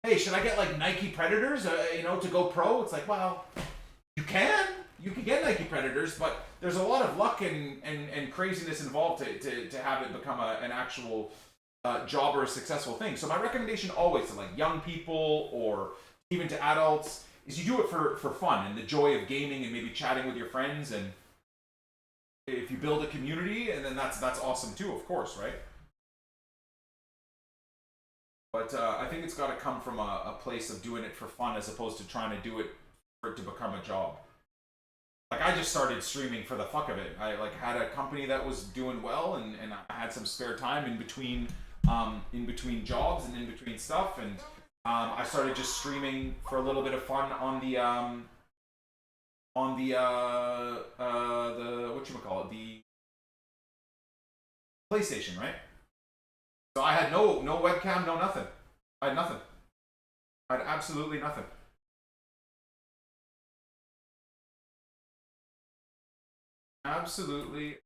Hey, should I get like Nike Predators, you know, to go pro? It's like, well, you can get Nike Predators, but there's a lot of luck and craziness involved to have it become an actual job or a successful thing. So my recommendation always to like young people or even to adults is you do it for fun and the joy of gaming and maybe chatting with your friends, and if you build a community, and then that's awesome too, of course, right? But I think it's got to come from a place of doing it for fun as opposed to trying to do it for it to become a job. Like I just started streaming for the fuck of it. I like had a company that was doing well, and I had some spare time in between jobs and in between stuff, and I started just streaming for a little bit of fun on the whatchamacallit, the PlayStation, right? So I had no webcam, no nothing. I had nothing. I had absolutely nothing. Absolutely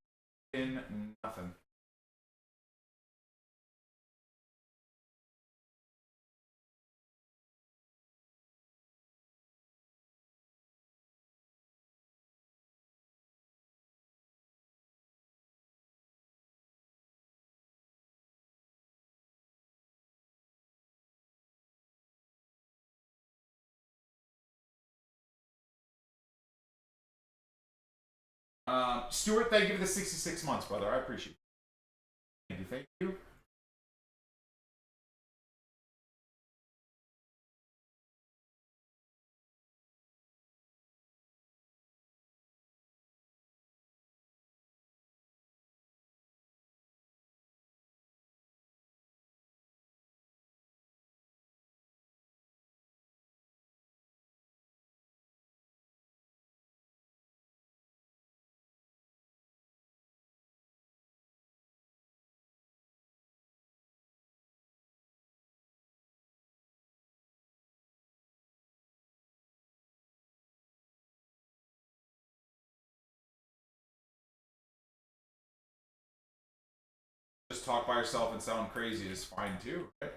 in nothing. Stuart, thank you for the 66 months, brother. I appreciate it. Thank you. Thank you. Just talk by yourself and sound crazy is fine too, right?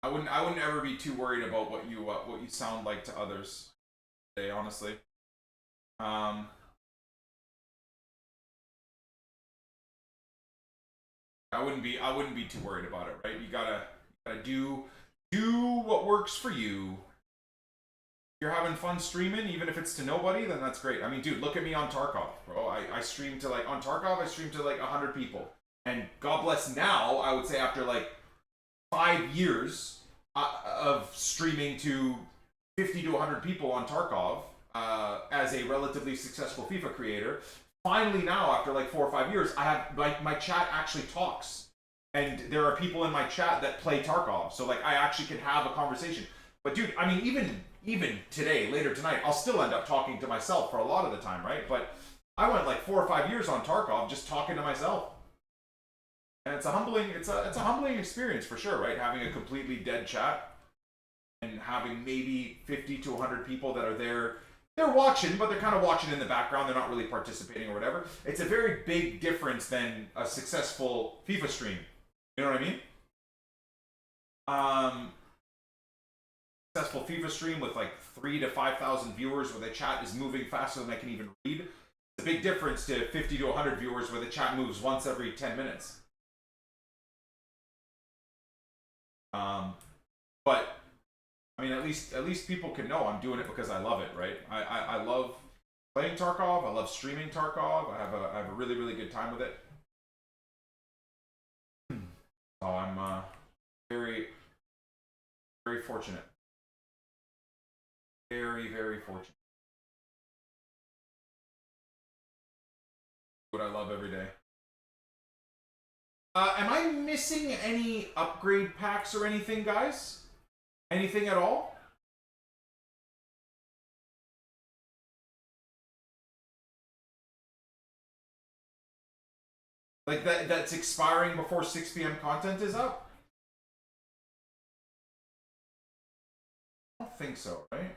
I wouldn't ever be too worried about what you sound like to others today, honestly. I wouldn't be too worried about it, right? You gotta do what works for you. If you're having fun streaming, even if it's to nobody, then that's great. I mean, dude, look at me on Tarkov, bro. I stream to like on Tarkov, I stream to like 100 people. And God bless now, I would say after like 5 years of streaming to 50 to 100 people on Tarkov as a relatively successful FIFA creator, finally now after like 4 or 5 years, I have my chat actually talks. And there are people in my chat that play Tarkov. So like I actually can have a conversation. But dude, I mean, even today, later tonight, I'll still end up talking to myself for a lot of the time, right? But I went like 4 or 5 years on Tarkov just talking to myself. And it's a humbling experience for sure, right? Having a completely dead chat and having maybe 50 to 100 people that are there. They're watching, but they're kind of watching in the background. They're not really participating or whatever. It's a very big difference than a successful FIFA stream. You know what I mean? Successful FIFA stream with like 3,000 to 5,000 viewers where the chat is moving faster than I can even read. It's a big difference to 50 to 100 viewers where the chat moves once every 10 minutes. But I mean, at least people can know I'm doing it because I love it, right? I love playing Tarkov. I love streaming Tarkov. I have a really, really good time with it. So I'm very, very fortunate. Very, very fortunate. What I love every day. Am I missing any upgrade packs or anything, guys? Anything at all? Like that's expiring before 6 p.m. content is up? I don't think so, right?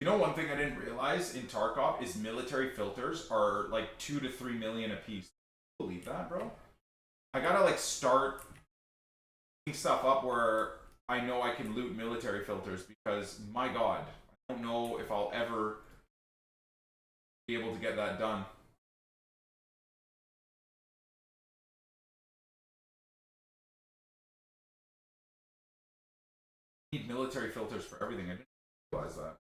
You know, one thing I didn't realize in Tarkov is military filters are like 2 to 3 million a piece. Believe that, bro? I gotta like start stuff up where I know I can loot military filters because my god, I don't know if I'll ever be able to get that done. I need military filters for everything. I didn't realize that.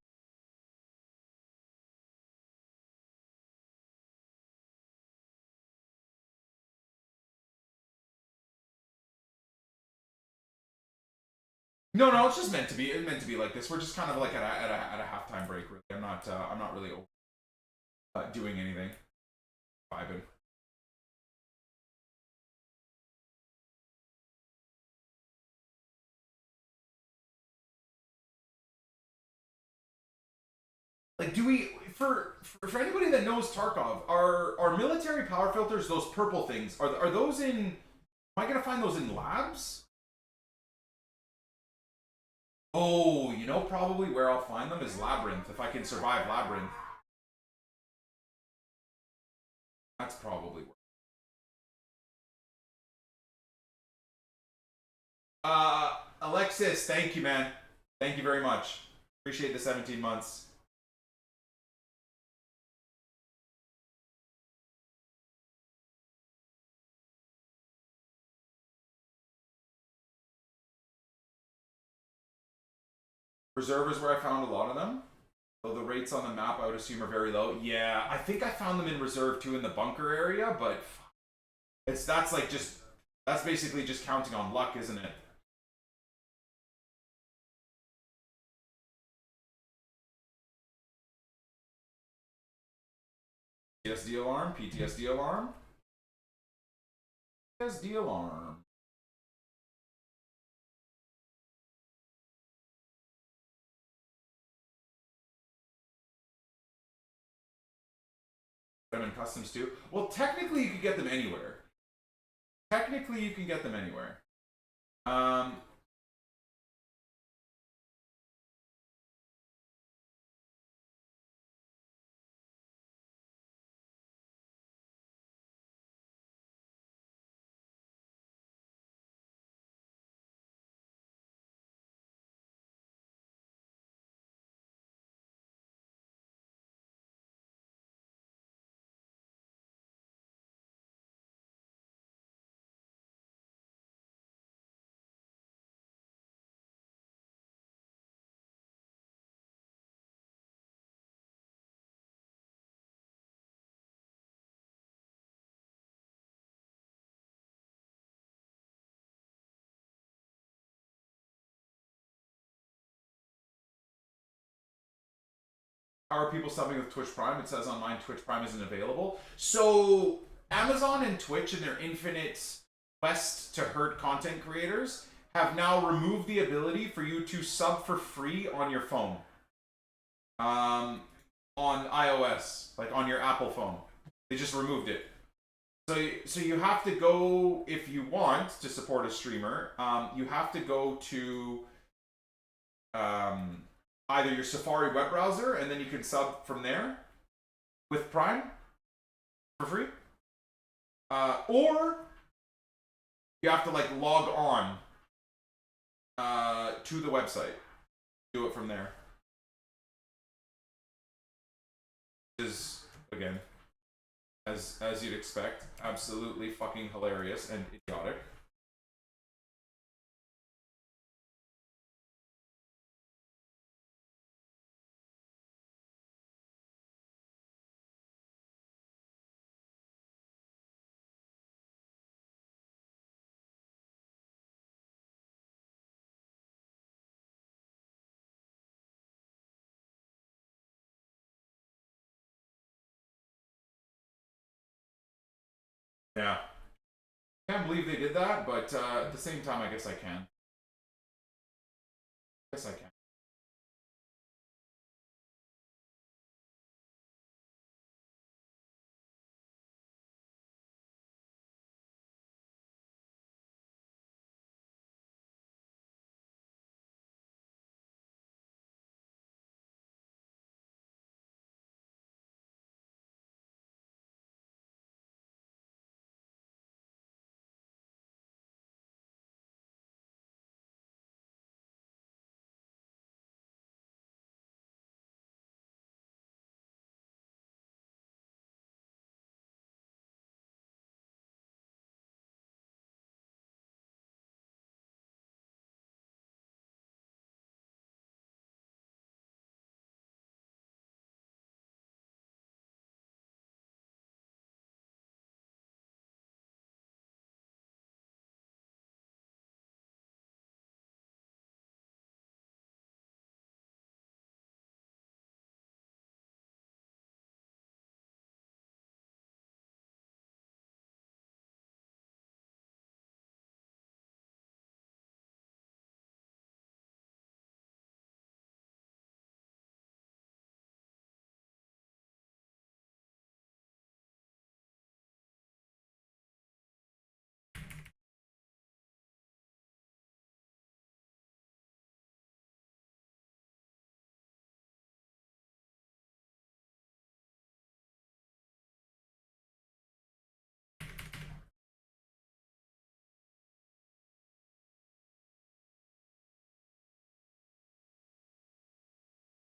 No, it's just meant to be. It's meant to be like this. We're just kind of like at a halftime break. Really, I'm not really doing anything. Vibing. Like, do we for anybody that knows Tarkov, are military power filters those purple things? Are those in? Am I gonna find those in labs? Oh, you know probably where I'll find them is Labyrinth, if I can survive Labyrinth. That's probably where. Alexis, thank you, man. Thank you very much. Appreciate the 17 months. Reserve is where I found a lot of them. So the rates on the map, I would assume, are very low. Yeah, I think I found them in reserve too in the bunker area, but that's basically just counting on luck, isn't it? PTSD alarm, PTSD alarm. PTSD alarm. Them in customs too. Well, technically you could get them anywhere. Technically you can get them anywhere. How are people subbing with Twitch Prime? It says on mine Twitch Prime isn't available. So Amazon and Twitch and their infinite quest to hurt content creators have now removed the ability for you to sub for free on your phone. On iOS, like on your Apple phone. They just removed it. So you have to go, if you want to support a streamer, you have to go to either your Safari web browser, and then you can sub from there with Prime for free, or you have to like log on to the website, do it from there. Is again, as you'd expect, absolutely fucking hilarious and idiotic. Yeah. Can't believe they did that, but at the same time, I guess I can. Guess I can.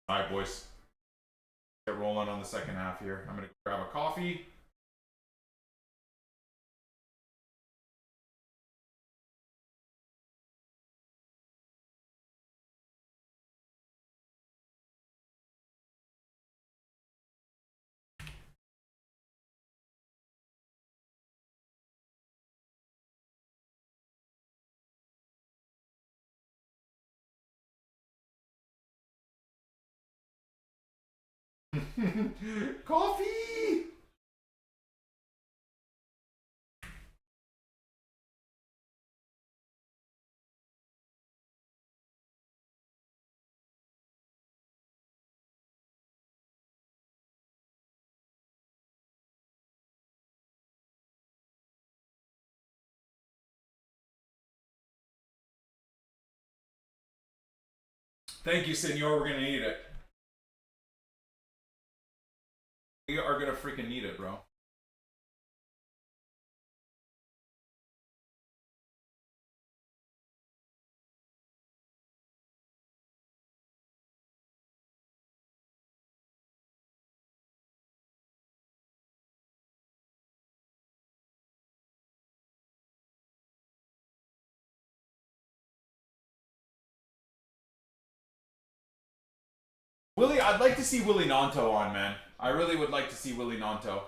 All right, boys. Get rolling on the second half here. I'm gonna grab a coffee. Coffee! Thank you, senor. We're gonna need it. We are gonna freaking need it, bro. Willie, I'd like to see Willie Nanto on, man. I really would like to see Willie Nanto.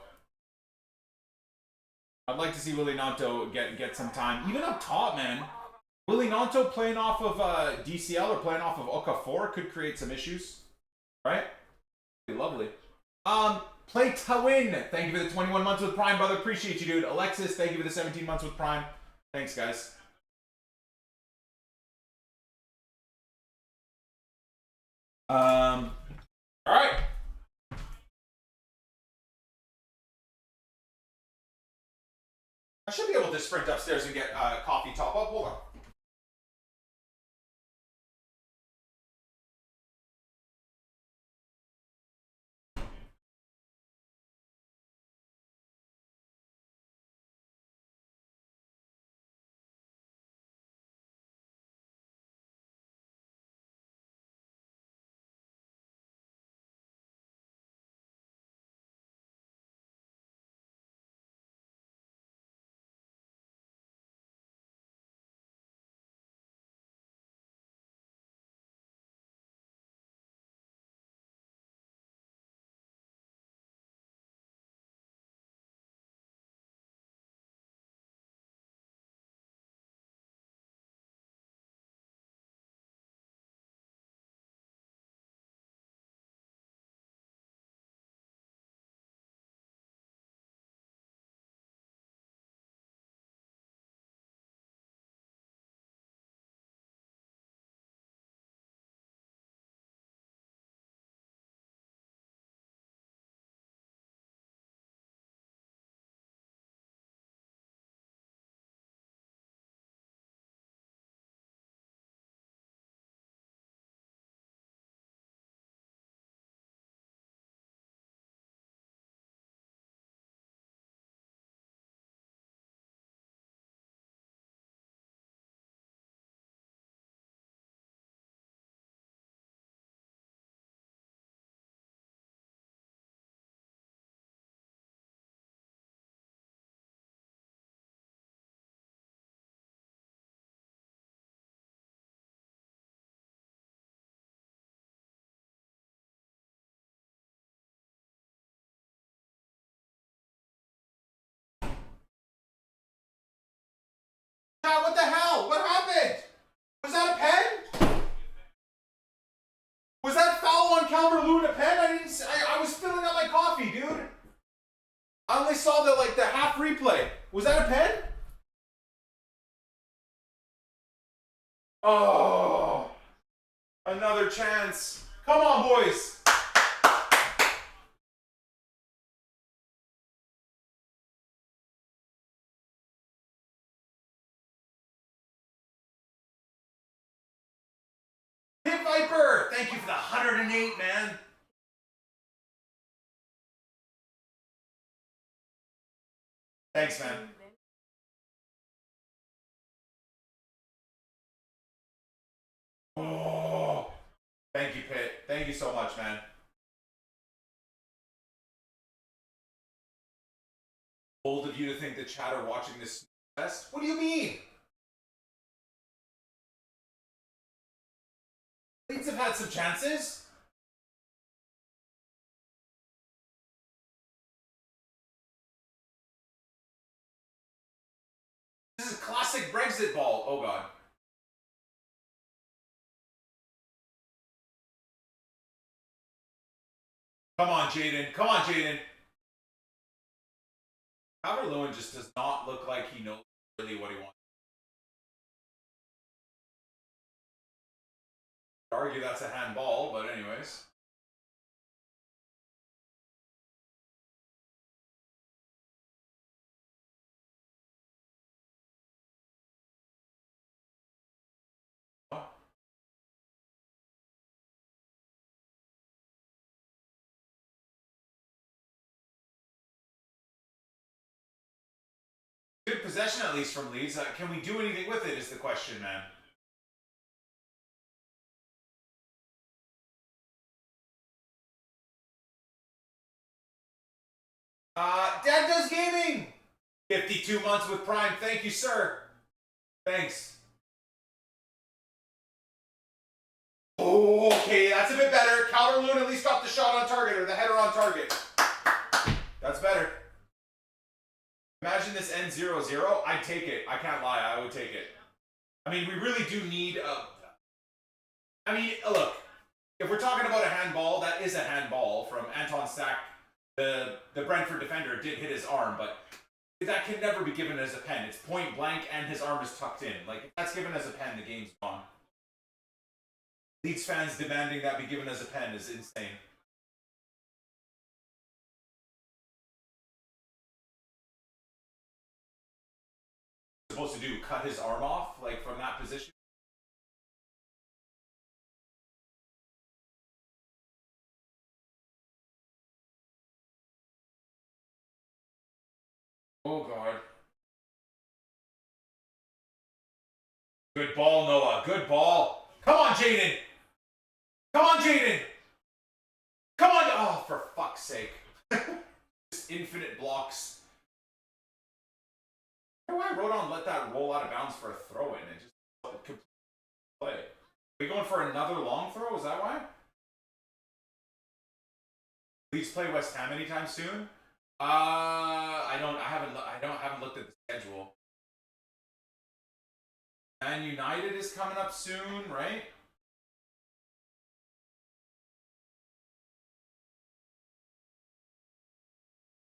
I'd like to see Willie Nanto get some time. Even up top, man. Willie Nanto playing off of DCL or playing off of Okafor could create some issues. Right? Lovely. Play to win. Thank you for the 21 months with Prime, brother. Appreciate you, dude. Alexis, thank you for the 17 months with Prime. Thanks, guys. All right. I should be able to sprint upstairs and get coffee top up. Hold on. What the hell? What happened? Was that a pen? Was that foul on Calvert-Lewin a pen? I was filling up my coffee, dude. I only saw the half replay. Was that a pen? Oh, another chance. Come on, boys. Hit Viper, thank you for the 108, man. Thanks, man. Oh, thank you, Pitt. Thank you so much, man. Bold of you to think the chat are watching this fest. What do you mean? Leeds have had some chances. This is classic Brexit ball. Oh god. Come on, Jaden. Come on, Jaden. Calvert-Lewin just does not look like he knows really what he wants. I'd argue that's a handball, but anyways. Good possession, at least, from Leeds. Can we do anything with it is the question, man. Dad Does Gaming! 52 months with Prime. Thank you, sir. Thanks. Oh, okay, that's a bit better. Calvert-Lewin at least got the shot on target, or the header on target. That's better. Imagine this ends 0-0. I'd take it. I can't lie. I would take it. I mean, we really do need I mean, look. If we're talking about a handball, that is a handball from Anton Stack. The Brentford defender did hit his arm, but that can never be given as a pen. It's point blank and his arm is tucked in. Like, if that's given as a pen, the game's gone. Leeds fans demanding that be given as a pen is insane. Supposed to do cut his arm off, like, from that position. Oh god. Good ball, Noah. Good ball. Come on, Jaden. Come on, Jaden. Come on. Oh, for fuck's sake. Just infinite blocks. Why I wrote on let that roll out of bounds for a throw in and just complete play. Are we going for another long throw? Is that why? Leeds play West Ham anytime soon? I haven't looked at the schedule. Man United is coming up soon, right?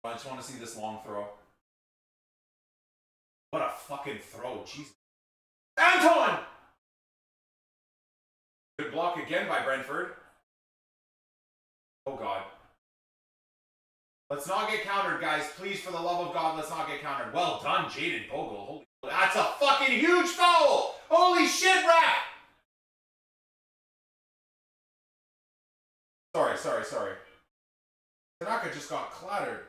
I just want to see this long throw. What a fucking throw, Jesus. Anton! Good block again by Brentford. Oh god. Let's not get countered, guys. Please, for the love of God, let's not get countered. Well done, Jaden Bogle. Holy, that's a fucking huge foul! Holy shit, rap! Sorry. Tanaka just got clattered.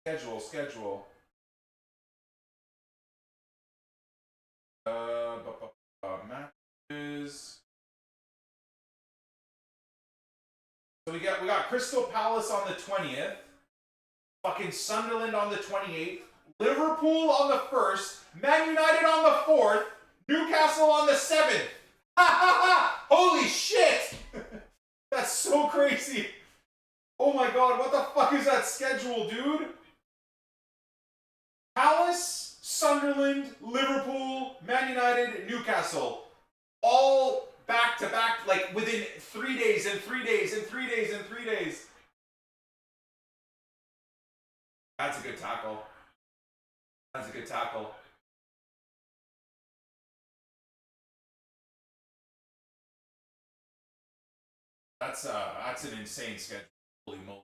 Schedule. Matches. So we got Crystal Palace on the 20th. Fucking Sunderland on the 28th. Liverpool on the 1st. Man United on the 4th. Newcastle on the 7th. Ha ha ha! Holy shit! That's so crazy. Oh my god, what the fuck is that schedule, dude? Palace, Sunderland, Liverpool, Man United, Newcastle. All back to back, like within 3 days and 3 days and 3 days and 3 days. That's a good tackle. That's a good tackle. That's an insane schedule. Holy moly.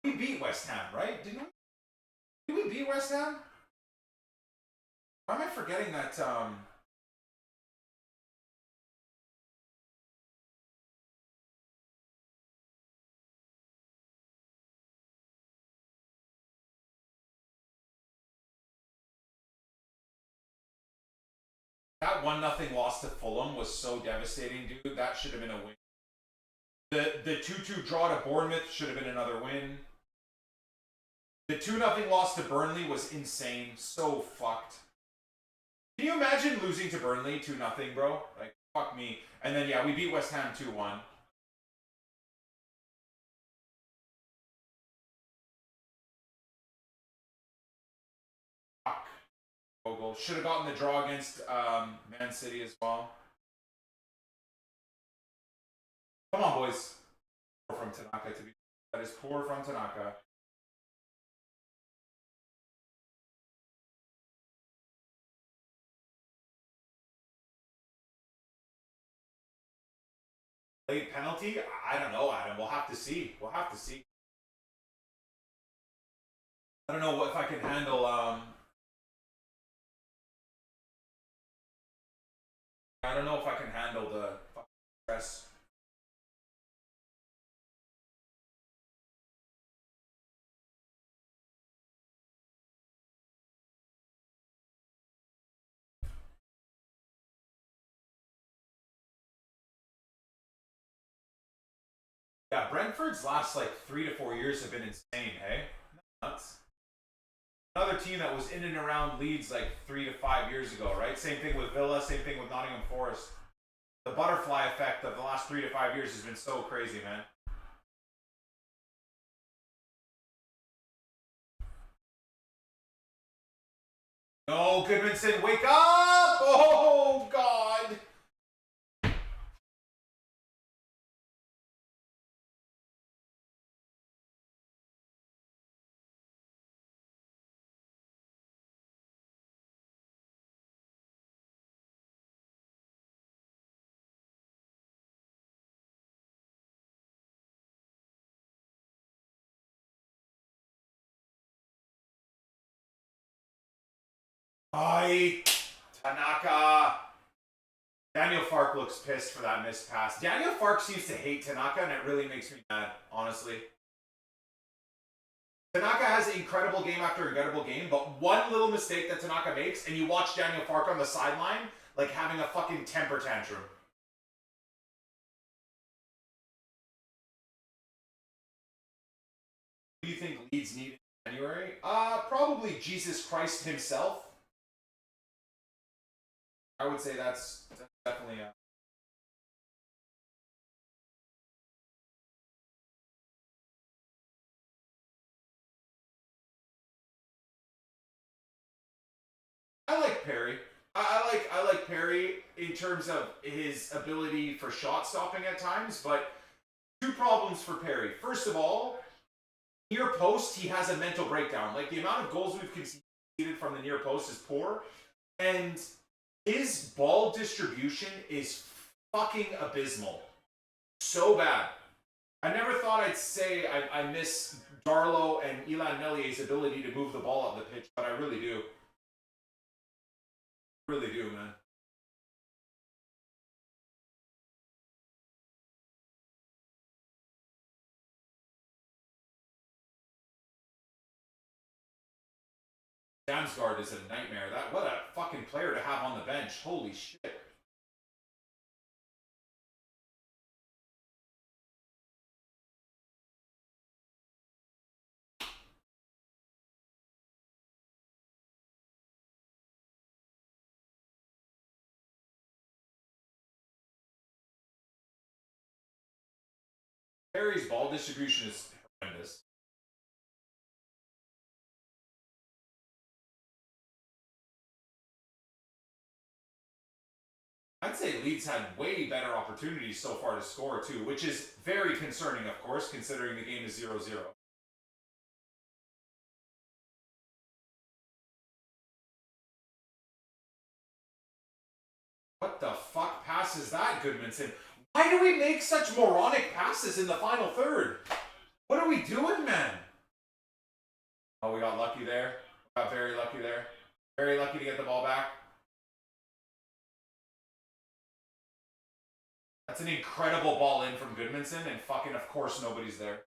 We beat West Ham, right? Did we beat West Ham? Why am I forgetting that That 1-0 loss to Fulham was so devastating, dude. That should have been a win. The 2-2 draw to Bournemouth should have been another win. The 2-0 loss to Burnley was insane. So fucked. Can you imagine losing to Burnley 2-0, bro? Like, fuck me. And then, yeah, we beat West Ham 2-1. Fuck. Vogel. Should have gotten the draw against Man City as well. Come on, boys. Poor from Tanaka to be. That is poor from Tanaka. Late penalty? I don't know, Adam. We'll have to see. We'll have to see. I don't know if I can handle. I don't know if I can handle the fucking stress. Yeah, Brentford's last like 3 to 4 years have been insane, hey? Nuts. Another team that was in and around Leeds like 3 to 5 years ago, right? Same thing with Villa, same thing with Nottingham Forest. The butterfly effect of the last 3 to 5 years has been so crazy, man. No, Goodmanson, wake up! Oh, God! Ay, Tanaka. Daniel Fark looks pissed for that missed pass. Daniel Fark seems to hate Tanaka, and it really makes me mad, honestly. Tanaka has an incredible game after incredible game, but one little mistake that Tanaka makes, and you watch Daniel Fark on the sideline, like having a fucking temper tantrum. What do you think Leeds need in January? Probably Jesus Christ himself. I would say that's definitely a... I like Perry. I like Perry in terms of his ability for shot stopping at times, but two problems for Perry. First of all, near post, he has a mental breakdown. Like, the amount of goals we've conceded from the near post is poor, and his ball distribution is fucking abysmal. So bad. I never thought I'd say I miss Darlow and Ilan Mellier's ability to move the ball up the pitch, but I really do. Really do, man. Damsgaard is a nightmare. What a fucking player to have on the bench. Holy shit. Perry's ball distribution is horrendous. I'd say Leeds had way better opportunities so far to score too, which is very concerning, of course, considering the game is 0-0. What the fuck pass is that, Goodmanson? Why do we make such moronic passes in the final third? What are we doing, man? Oh, we got lucky there. We got very lucky there. Very lucky to get the ball back. That's an incredible ball in from Goodmanson, and fucking, of course, nobody's there.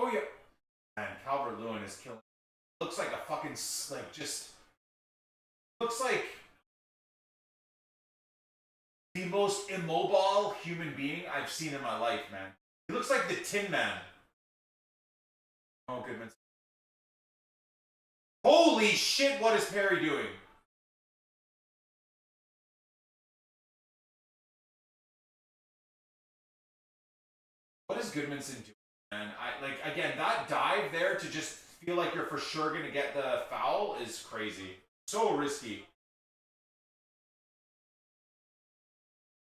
Oh yeah. Man, Calvert-Lewin is killing. Looks like a fucking like just. Looks like the most immobile human being I've seen in my life, man. He looks like the Tin Man. Oh, Goodman. Holy shit, what is Perry doing? What is Goodmanson doing, man? Again, that dive there to just feel like you're for sure gonna get the foul is crazy. So risky.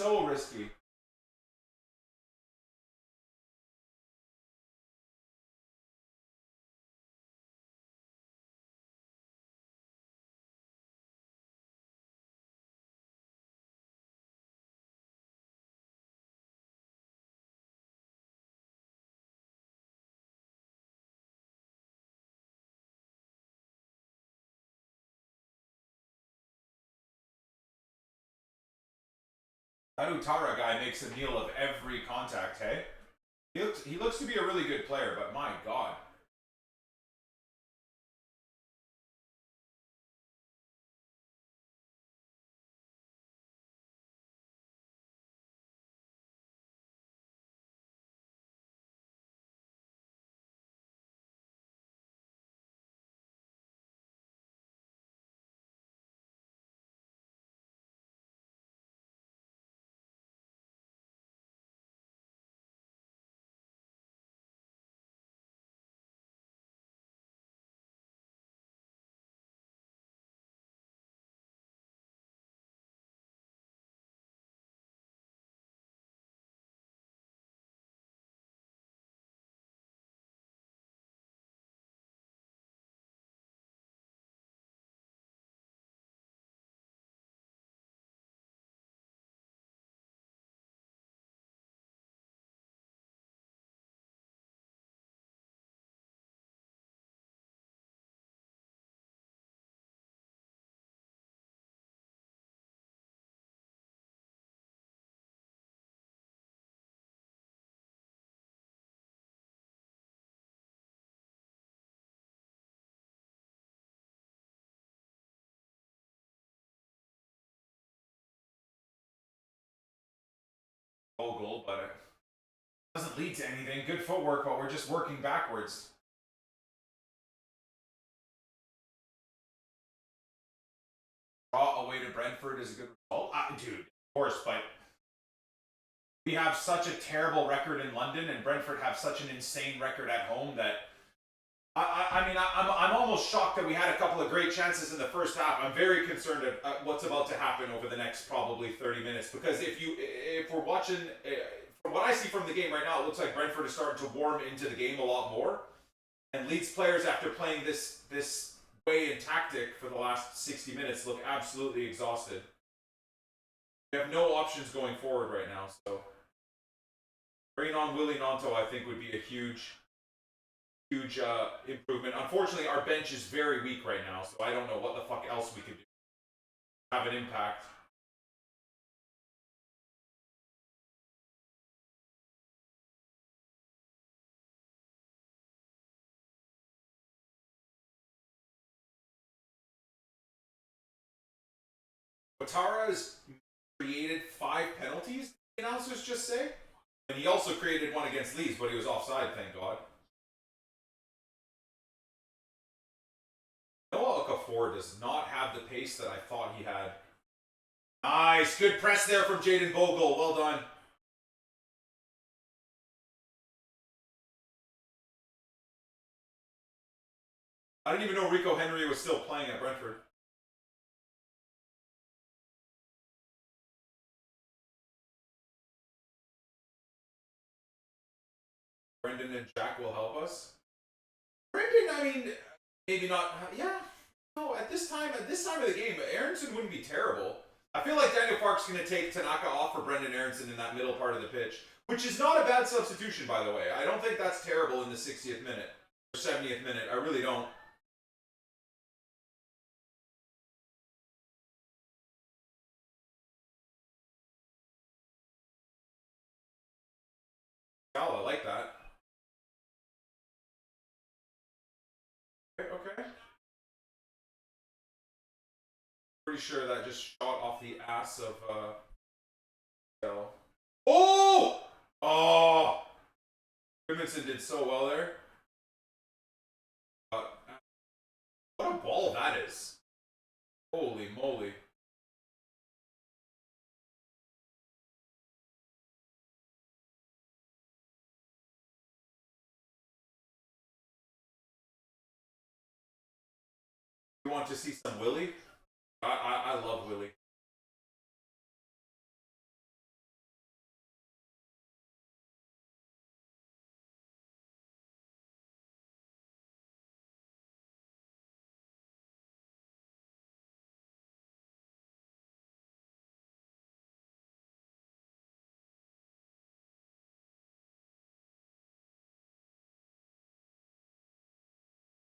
So risky. That Utara guy makes a meal of every contact, hey? He looks to be a really good player, but my god. Goal, but it doesn't lead to anything. Good footwork, but we're just working backwards. Draw away to Brentford is a good result. Dude, of course, but we have such a terrible record in London, and Brentford have such an insane record at home that I'm almost shocked that we had a couple of great chances in the first half. I'm very concerned at what's about to happen over the next probably 30 minutes because if we're watching, from what I see from the game right now, it looks like Brentford is starting to warm into the game a lot more, and Leeds players, after playing this way and tactic for the last 60 minutes, look absolutely exhausted. We have no options going forward right now, so bringing on Willie Nanto I think would be a huge improvement. Unfortunately, our bench is very weak right now, so I don't know what the fuck else we could do to have an impact. Ouattara has created 5 penalties, the announcers just say? And he also created one against Leeds, but he was offside, thank God. Noah Okafor does not have the pace that I thought he had. Nice, good press there from Jaden Bogle, well done. I didn't even know Rico Henry was still playing at Brentford. Brendan and Jack will help us. Brendan, I mean, maybe not. Yeah, no. At this time of the game, Aronson wouldn't be terrible. I feel like Daniel Park's going to take Tanaka off for Brendan Aronson in that middle part of the pitch, which is not a bad substitution, by the way. I don't think that's terrible in the 60th minute or 70th minute. I really don't. Oh, I like that. Pretty sure that just shot off the ass of Oh! Oh! Goodmanson did so well there. What a ball that is. Holy moly. You want to see some Willie? I love Willie.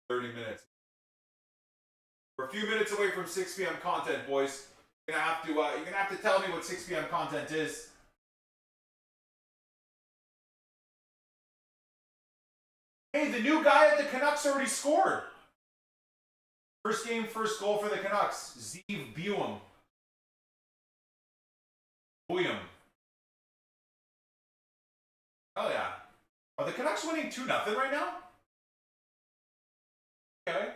Minutes. We're a few minutes away from 6 p.m. content, boys. You're gonna have to tell me what 6 p.m. content is. Hey, the new guy at the Canucks already scored. First game, first goal for the Canucks. Zeev Buem. William. Oh yeah. Are the Canucks winning 2-0 right now? Okay.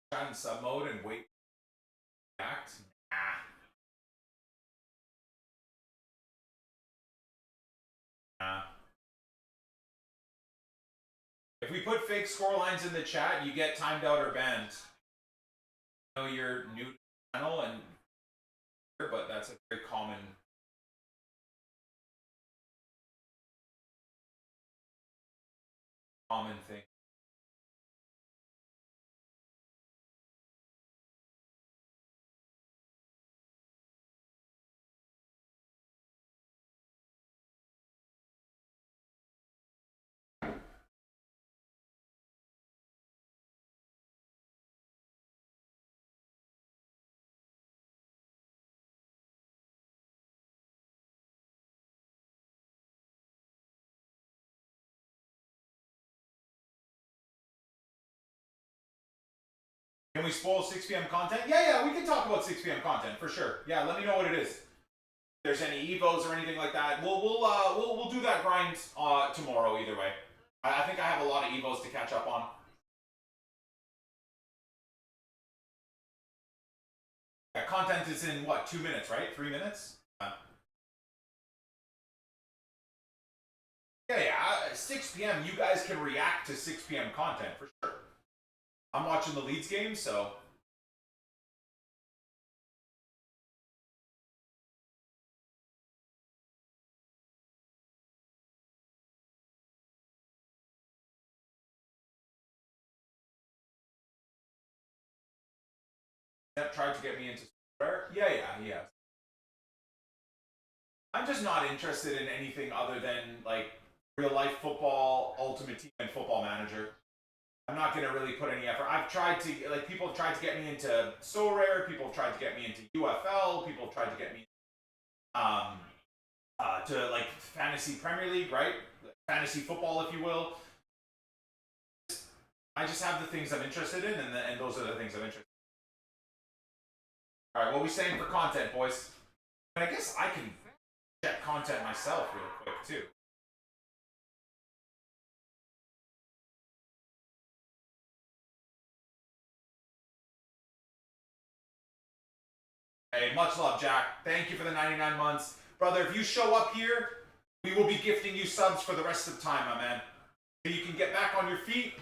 Try in sub mode and wait. Act. Nah. If we put fake score lines in the chat, you get timed out or banned. I know you're new to the channel, but that's a very common thing. Can we spoil 6 p.m. content? Yeah, we can talk about 6 p.m. content for sure. Yeah, let me know what it is. If there's any evos or anything like that, we'll do that grind tomorrow either way. I think I have a lot of evos to catch up on. Yeah, content is in what, 2 minutes, right? 3 minutes? Yeah, 6 p.m. you guys can react to 6 p.m. content for sure. I'm watching the Leeds game, so. That tried to get me into Square. Yeah. I'm just not interested in anything other than like real life football, Ultimate Team, and Football Manager. I'm not gonna really put any effort. I've tried to people have tried to get me into So Rare. People have tried to get me into UFL. People have tried to get me to like Fantasy Premier League, right? Fantasy football, if you will. I just have the things I'm interested in, and those are the things I'm interested in. All right, what are we saying for content, boys? And I guess I can check content myself real quick too. Hey, much love, Jack. Thank you for the 99 months. Brother, if you show up here, we will be gifting you subs for the rest of the time, my man. So you can get back on your feet.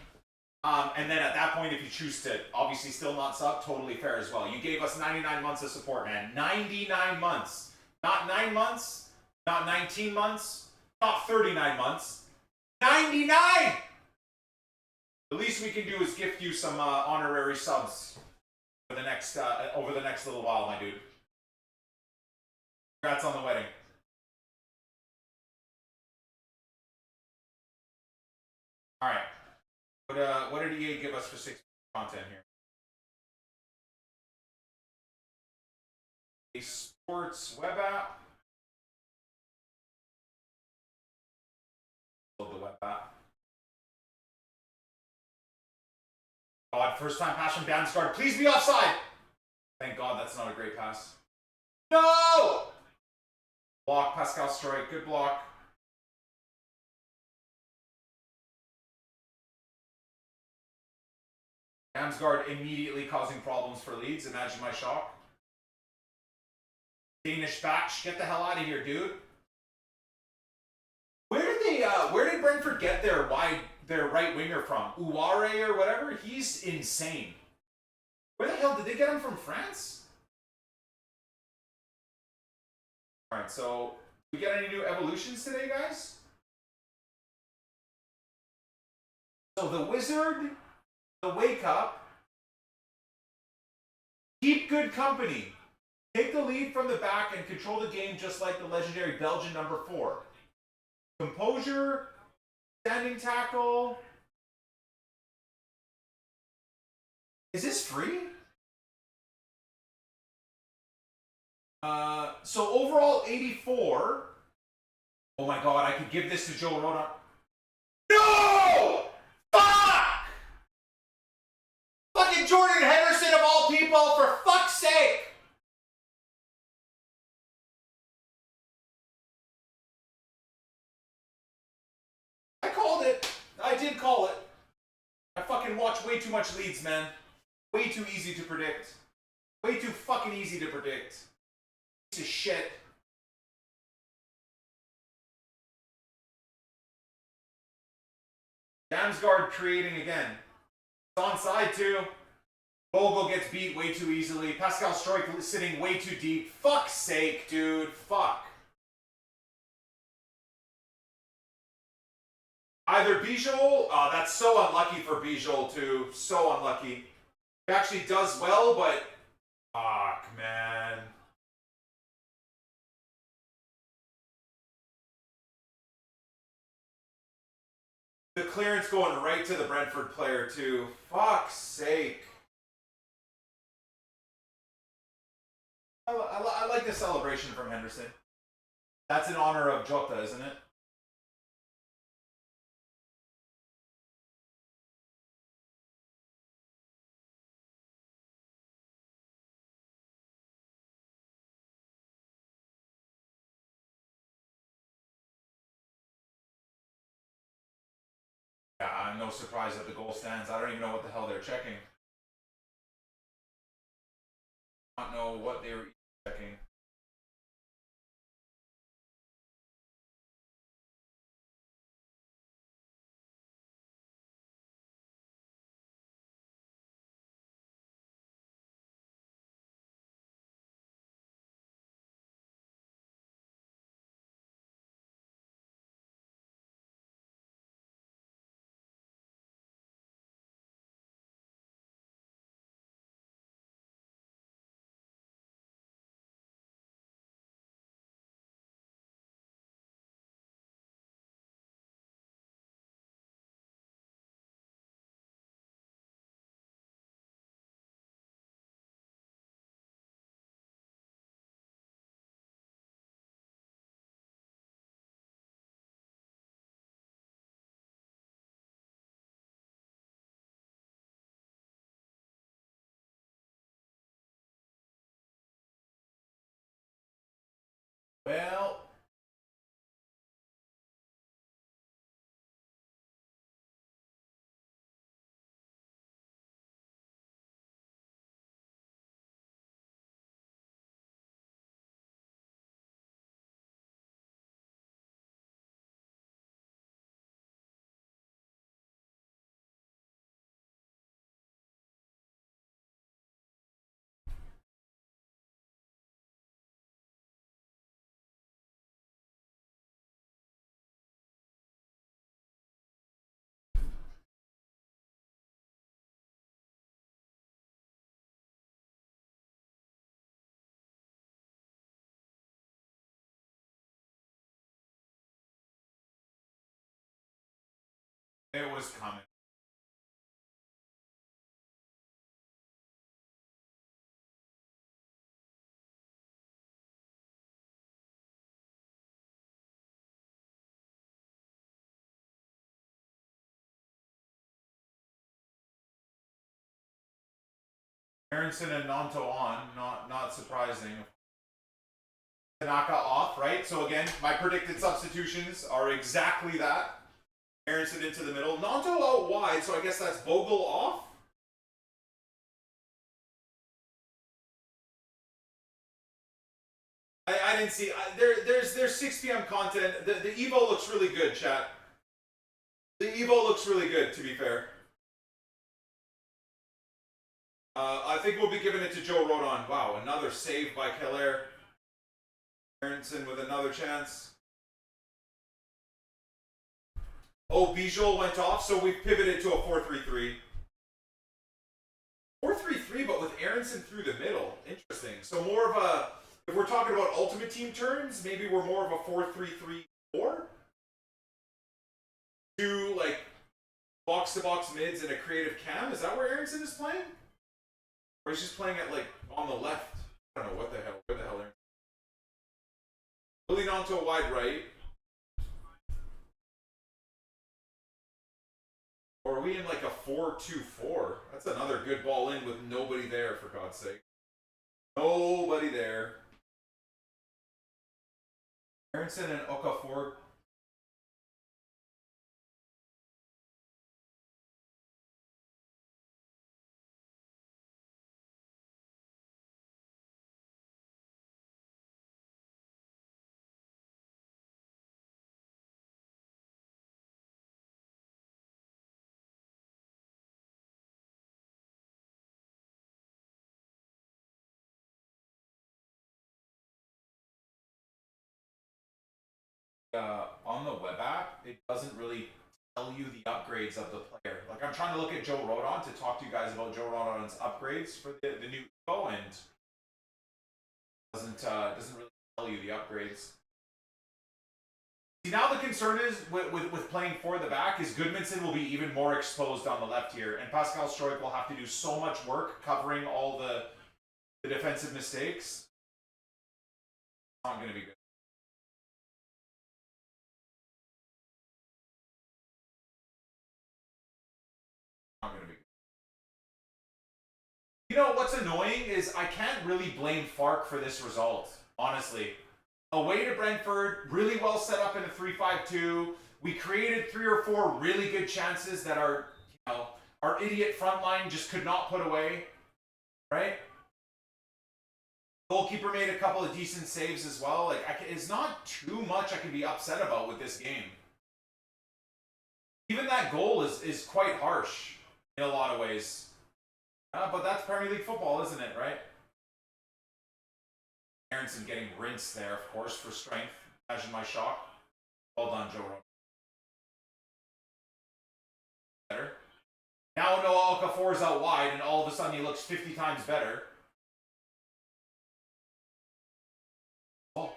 And then at that point, if you choose to obviously still not sub, totally fair as well. You gave us 99 months of support, man. 99 months. Not 9 months, not 19 months, not 39 months. 99! The least we can do is gift you some honorary subs for the next over the next little while, my dude. Congrats on the wedding. All right. What did EA give us for 6 content here? A sports web app. Build the web app. God, first time pass from Damsgaard. Please be offside. Thank God that's not a great pass. No! Block, Pascal strike. Good block. Damsgaard immediately causing problems for Leeds. Imagine my shock. Danish batch. Get the hell out of here, dude. Where did Brentford get their right winger from? Uware or whatever? He's insane. Where the hell did they get him from? France? Alright, so we get any new evolutions today, guys? So the wizard, the wake up, keep good company, take the lead from the back and control the game just like the legendary Belgian number 4. Composure, standing tackle. Is this free? So overall 84. Oh my God, I could give this to Joe Rona. No! Fuck! Fucking Jordan Henderson of all people, for fuck's sake! I called it. I did call it. I fucking watch way too much Leeds, man. Way too easy to predict. Way too fucking easy to predict. Piece of shit. Damsgaard creating again. It's onside too. Bogle gets beat way too easily. Pascal Stroik sitting way too deep. Fuck's sake, dude. Fuck. Either Bijol, that's so unlucky for Bijol too. So unlucky. He actually does well, but fuck, man. The clearance going right to the Brentford player too. Fuck's sake. I like the celebration from Henderson. That's in honor of Jota, isn't it? Yeah, I'm no surprise that the goal stands. I don't even know what the hell they're checking. I don't know what they were checking. It was coming. Aronson and Nanto on, not surprising. Tanaka off, right? So again, my predicted substitutions are exactly that. Aronson into the middle. Nanto out wide, so I guess that's Bogle off. I didn't see. There's 6 p.m. content. The Evo looks really good, chat. The Evo looks really good, to be fair. I think we'll be giving it to Joe Rodon. Wow, another save by Keller. Aronson with another chance. Oh, Bijol went off, so we've pivoted to a 4-3-3. 4-3-3, but with Aronson through the middle. Interesting. So more of a, if we're talking about Ultimate Team terms, maybe we're more of a 4-3-3-4? Two, like, box-to-box mids and a creative cam? Is that where Aronson is playing? Or he's just playing it, like, on the left? I don't know what the hell, where the hell Aronson. Leading on to a wide right. Or are we in like a 4-2-4? That's another good ball in with nobody there, for God's sake. Nobody there. Aronson and Okafor. On the web app, it doesn't really tell you the upgrades of the player. Like, I'm trying to look at Joe Rodon to talk to you guys about Joe Rodon's upgrades for the new Evo, and doesn't really tell you the upgrades. See, now the concern is with playing for the back is Goodmanson will be even more exposed on the left here, and Pascal Stroik will have to do so much work covering all the defensive mistakes. It's not going to be good. You know, what's annoying is I can't really blame Fark for this result, honestly. Away to Brentford, really well set up in a 3-5-2. We created 3 or 4 really good chances that our idiot front line just could not put away, right? Goalkeeper made a couple of decent saves as well. Like, it's not too much I can be upset about with this game. Even that goal is quite harsh in a lot of ways. But that's Premier League football, isn't it, right? Aronson getting rinsed there, of course, for strength. Imagine my shock. Well done, Joe Rogan. Better. Now Noah Okafor's out wide, and all of a sudden he looks 50 times better. Oh.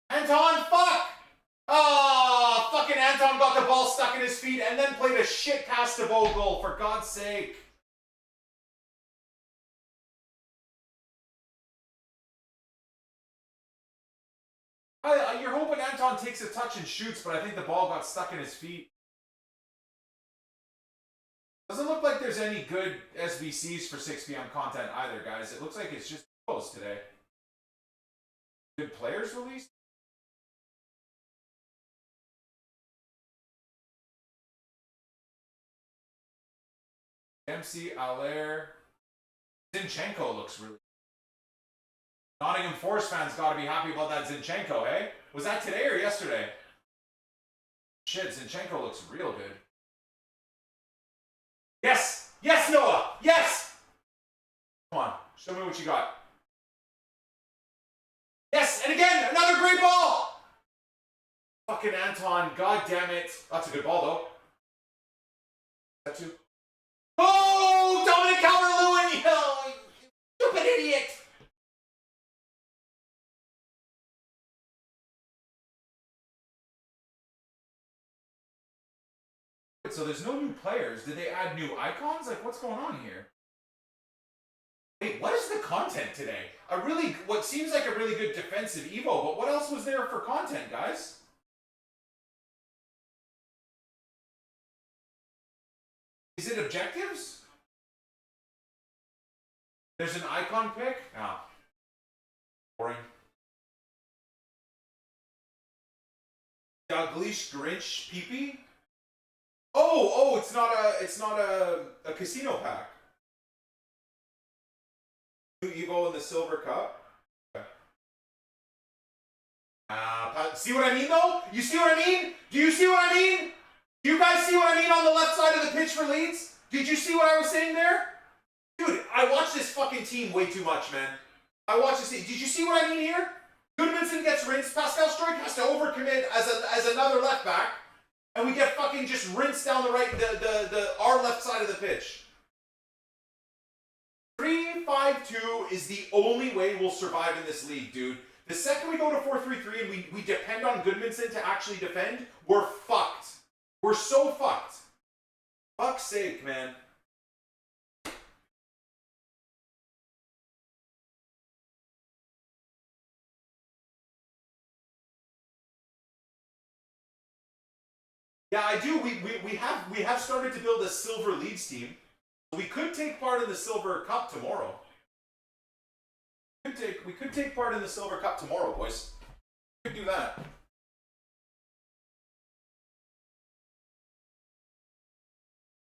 Anton, fuck! Oh, fucking Anton got the ball stuck in his feet and then played a shit pass to Bogle, for God's sake. You're hoping Anton takes a touch and shoots, but I think the ball got stuck in his feet. Doesn't look like there's any good SBCs for 6 p.m. content either, guys. It looks like it's just close today. Good players released? MC Allaire. Zinchenko looks really. Nottingham Forest fans got to be happy about that Zinchenko, eh? Was that today or yesterday? Shit, Zinchenko looks real good. Yes! Yes, Noah! Yes! Come on, show me what you got. Yes, and again, another great ball! Fucking Anton, god damn it. That's a good ball, though. That too? Oh, Dominic Calvert-Lewin, you stupid idiot! so there's no new players. Did they add new icons? Like, what's going on here? Wait, what is the content today? What seems like a really good defensive Evo, but what else was there for content, guys? Is it objectives? There's an icon pick? Oh. Boring. Dalglish Grinch Peepee? Oh, it's not a casino pack. New Evo in the Silver Cup. Okay. See what I mean though? You see what I mean? Do you see what I mean? Do you guys see what I mean on the left side of the pitch for Leeds? Did you see what I was saying there? Dude, I watch this fucking team way too much, man. I watch this team. Did you see what I mean here? Goodmanson gets rinsed. Pascal Stroik has to overcommit as another left back. And we get fucking just rinsed down the right, our left side of the pitch. 3-5-2 is the only way we'll survive in this league, dude. The second we go to 4-3-3 and we depend on Goodmanson to actually defend, we're fucked. We're so fucked. Fuck's sake, man. Yeah, I do. We have started to build a silver Leeds team. We could take part in the Silver Cup tomorrow. We could take part in the Silver Cup tomorrow, boys. We could do that.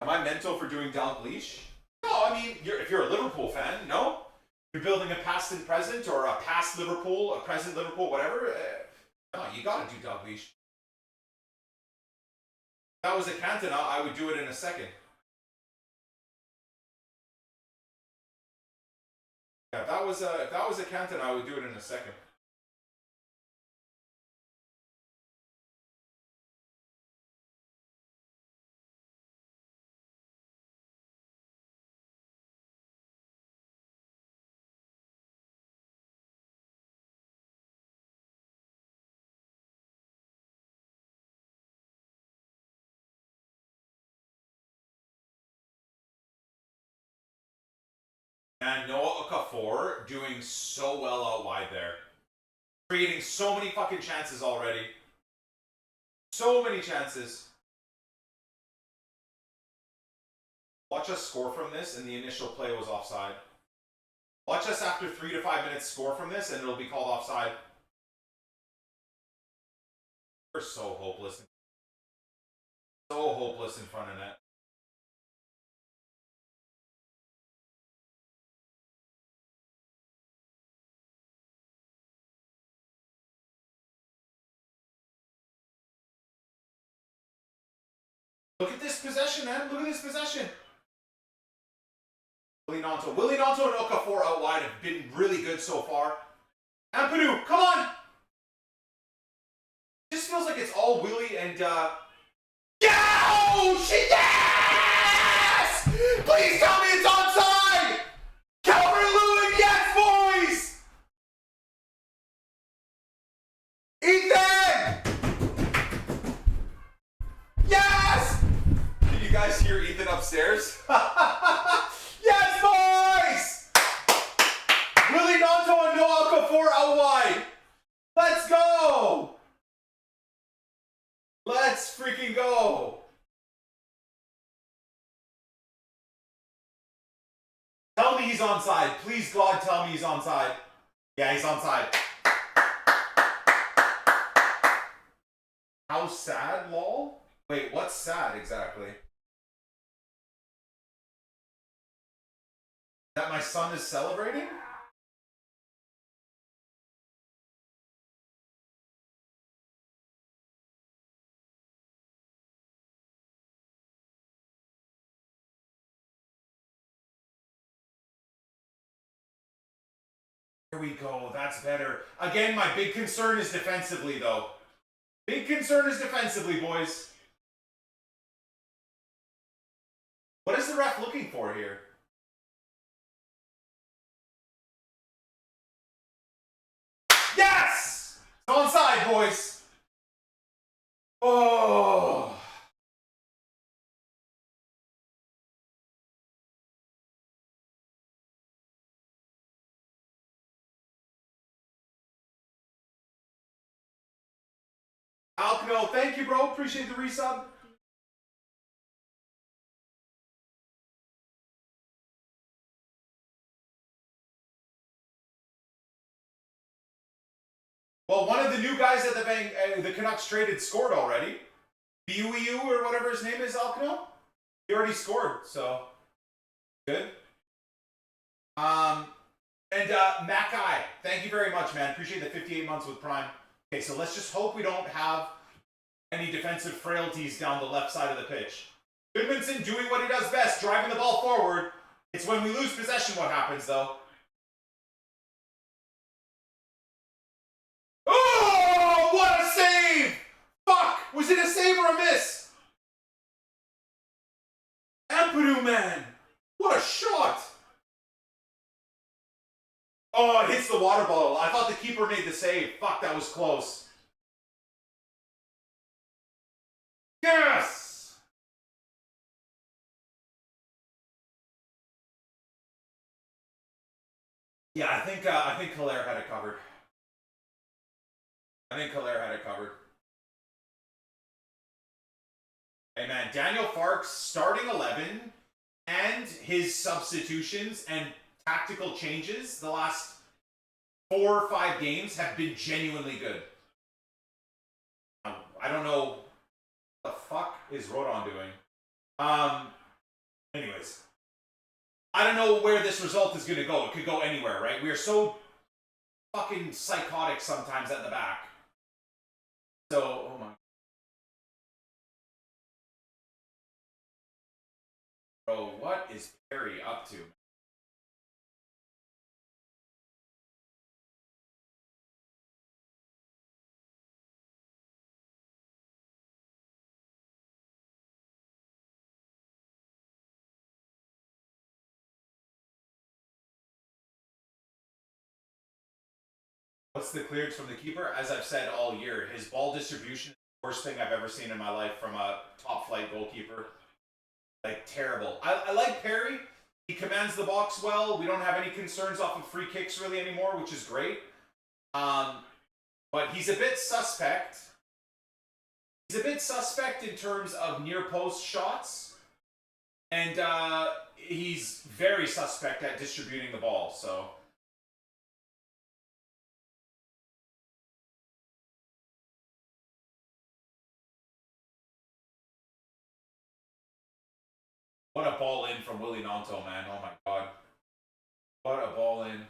Am I mental for doing Dalglish? No, I mean, if you're a Liverpool fan, no. You're building a past and present, or a past Liverpool, a present Liverpool, whatever. No, you gotta do Dalglish. If that was a Cantona, I would do it in a second. Yeah, if that was a Cantona, I would do it in a second. And Noah Okafor doing so well out wide there. Creating so many fucking chances already. So many chances. Watch us score from this and the initial play was offside. Watch us after 3 to 5 minutes score from this and it'll be called offside. We're so hopeless. So hopeless in front of net. Look at this possession, man. Look at this possession. Willie Gnonto and Okafor out wide have been really good so far. Ampadu, come on! Just feels like it's all Willie and yes! Please tell me it's onside! Calvert-Lewin, yes, boys! Ethan! Yes! Can you guys hear Ethan upstairs? Yes, boys! Willie Gnonto and Noah Okafor out wide. Let's go! Let's freaking go! Tell me he's onside. Please, God, tell me he's onside. Yeah, he's onside. How sad, lol? Wait, what's sad exactly? That my son is celebrating? Here we go, that's better. Again, my big concern is defensively, though. Big concern is defensively, boys. What is the ref looking for here? Yes! It's onside, boys. Oh. Alkno, thank you, bro. Appreciate the resub. Well, one of the new guys at the Canucks traded scored already. BUEU or whatever his name is, Alkno. He already scored, so good. And Mackay, thank you very much, man. Appreciate the 58 months with Prime. Okay, so let's just hope we don't have any defensive frailties down the left side of the pitch. Goodmanson doing what he does best, driving the ball forward. It's when we lose possession what happens, though. Oh, what a save! Fuck! Was it a save or a miss? Ampadu, man! What a shot! Oh, it hits the water bottle. I thought the keeper made the save. Fuck, that was close. Yes! Yeah, I think Hilaire had it covered. Hey man, Daniel Fark's starting 11 and his substitutions and tactical changes the last 4 or 5 games have been genuinely good. I don't know what the fuck is Rodon doing. Anyways. I don't know where this result is going to go. It could go anywhere, right? We are so fucking psychotic sometimes at the back. So, oh my. Bro, what is Perry up to? What's the clearance from the keeper? As I've said all year, his ball distribution is the worst thing I've ever seen in my life from a top flight goalkeeper. Like, terrible. I like Perry. He commands the box well. We don't have any concerns off of free kicks really anymore, which is great. But he's a bit suspect. He's a bit suspect in terms of near post shots. And he's very suspect at distributing the ball, so... What a ball in from Willie Nanto, man. Oh my god. What a ball in.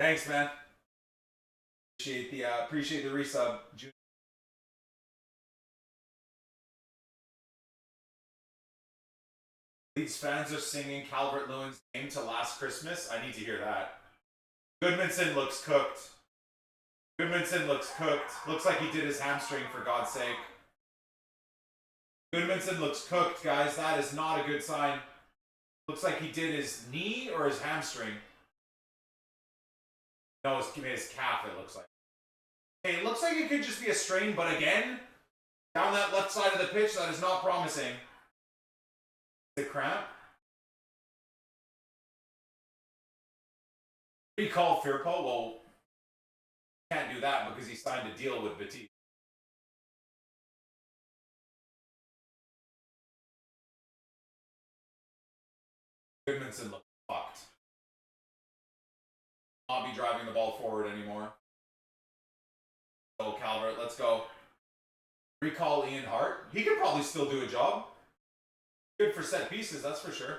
Thanks, man. Appreciate the resub. These fans are singing Calvert-Lewin's name to Last Christmas. I need to hear that. Goodmanson looks cooked. Looks like he did his hamstring, for God's sake. Goodmanson looks cooked, guys. That is not a good sign. Looks like he did his knee or his hamstring. No, his calf, it looks like. Hey, it looks like it could just be a strain, but again, down that left side of the pitch, that is not promising. The cramp. Recall Firpo? Well, can't do that because he signed a deal with BATYA. Goodmanson looks fucked. Not be driving the ball forward anymore. So Calvert, let's go. Recall Ian Hart. He could probably still do a job. Good for set pieces, that's for sure.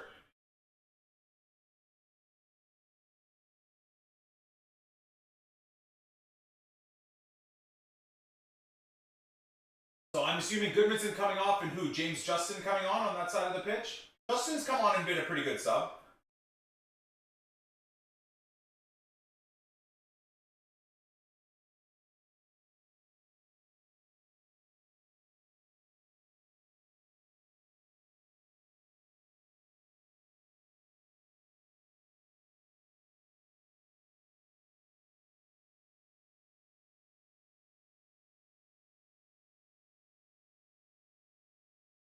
So I'm assuming Goodmanson coming off and who? James Justin coming on that side of the pitch? Justin's come on and been a pretty good sub.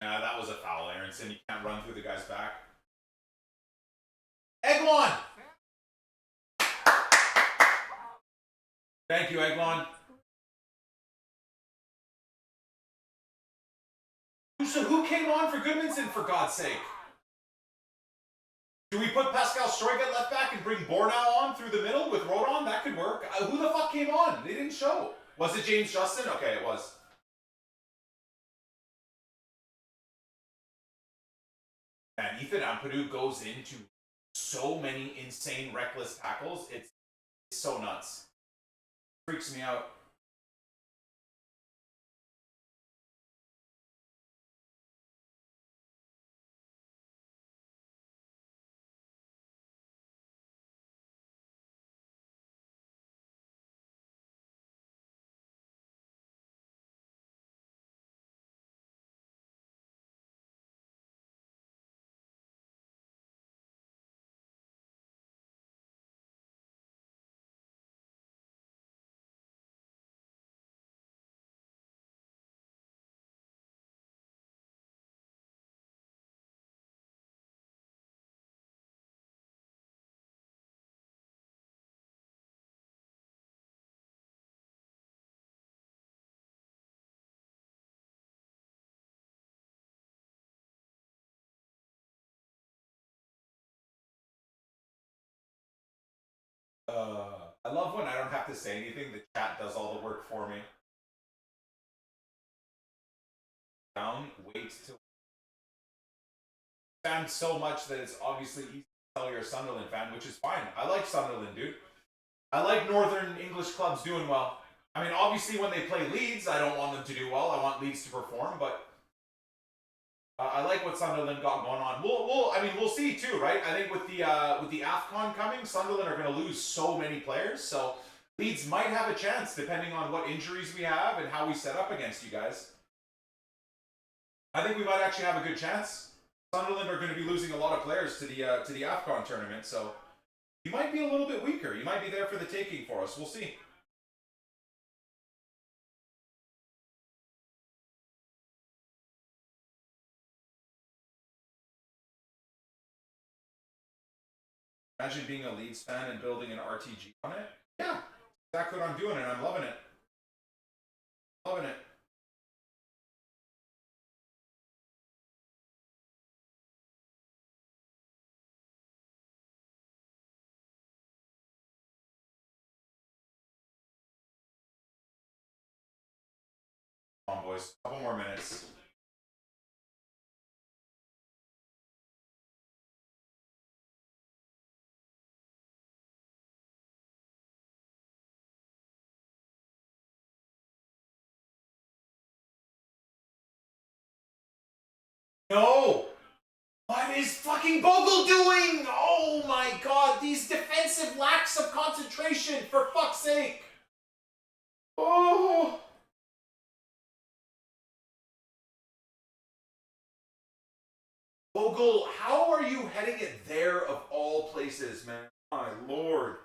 Yeah, that was a foul, Aronson. You can't run through the guy's back. Eglon! Thank you, Eglon. So who came on for Goodmanson, for God's sake? Do we put Pascal Stroig at left back and bring Bornau on through the middle with Rodon? That could work. Who the fuck came on? They didn't show. Was it James Justin? Okay, it was. And Ethan Ampadu goes into so many insane, reckless tackles. It's so nuts. Freaks me out. I love when I don't have to say anything. The chat does all the work for me. Down, wait till. Fan so much that it's obviously easy to tell you're a Sunderland fan, which is fine. I like Sunderland, dude. I like Northern English clubs doing well. I mean, obviously when they play Leeds, I don't want them to do well. I want Leeds to perform, but I like what Sunderland got going on. We'll see too, right? I think with the AFCON coming, Sunderland are going to lose so many players, so Leeds might have a chance depending on what injuries we have and how we set up against you guys. I think we might actually have a good chance. Sunderland are going to be losing a lot of players to the AFCON tournament, so you might be a little bit weaker. You might be there for the taking for us. We'll see. Imagine being a Leeds fan and building an RTG on it. Yeah, exactly what I'm doing, and I'm loving it. Loving it. Come on, boys. A couple more minutes. No! What is fucking Bogle doing? Oh my god, these defensive lacks of concentration, for fuck's sake! Oh! Bogle, how are you heading it there of all places, man? My lord.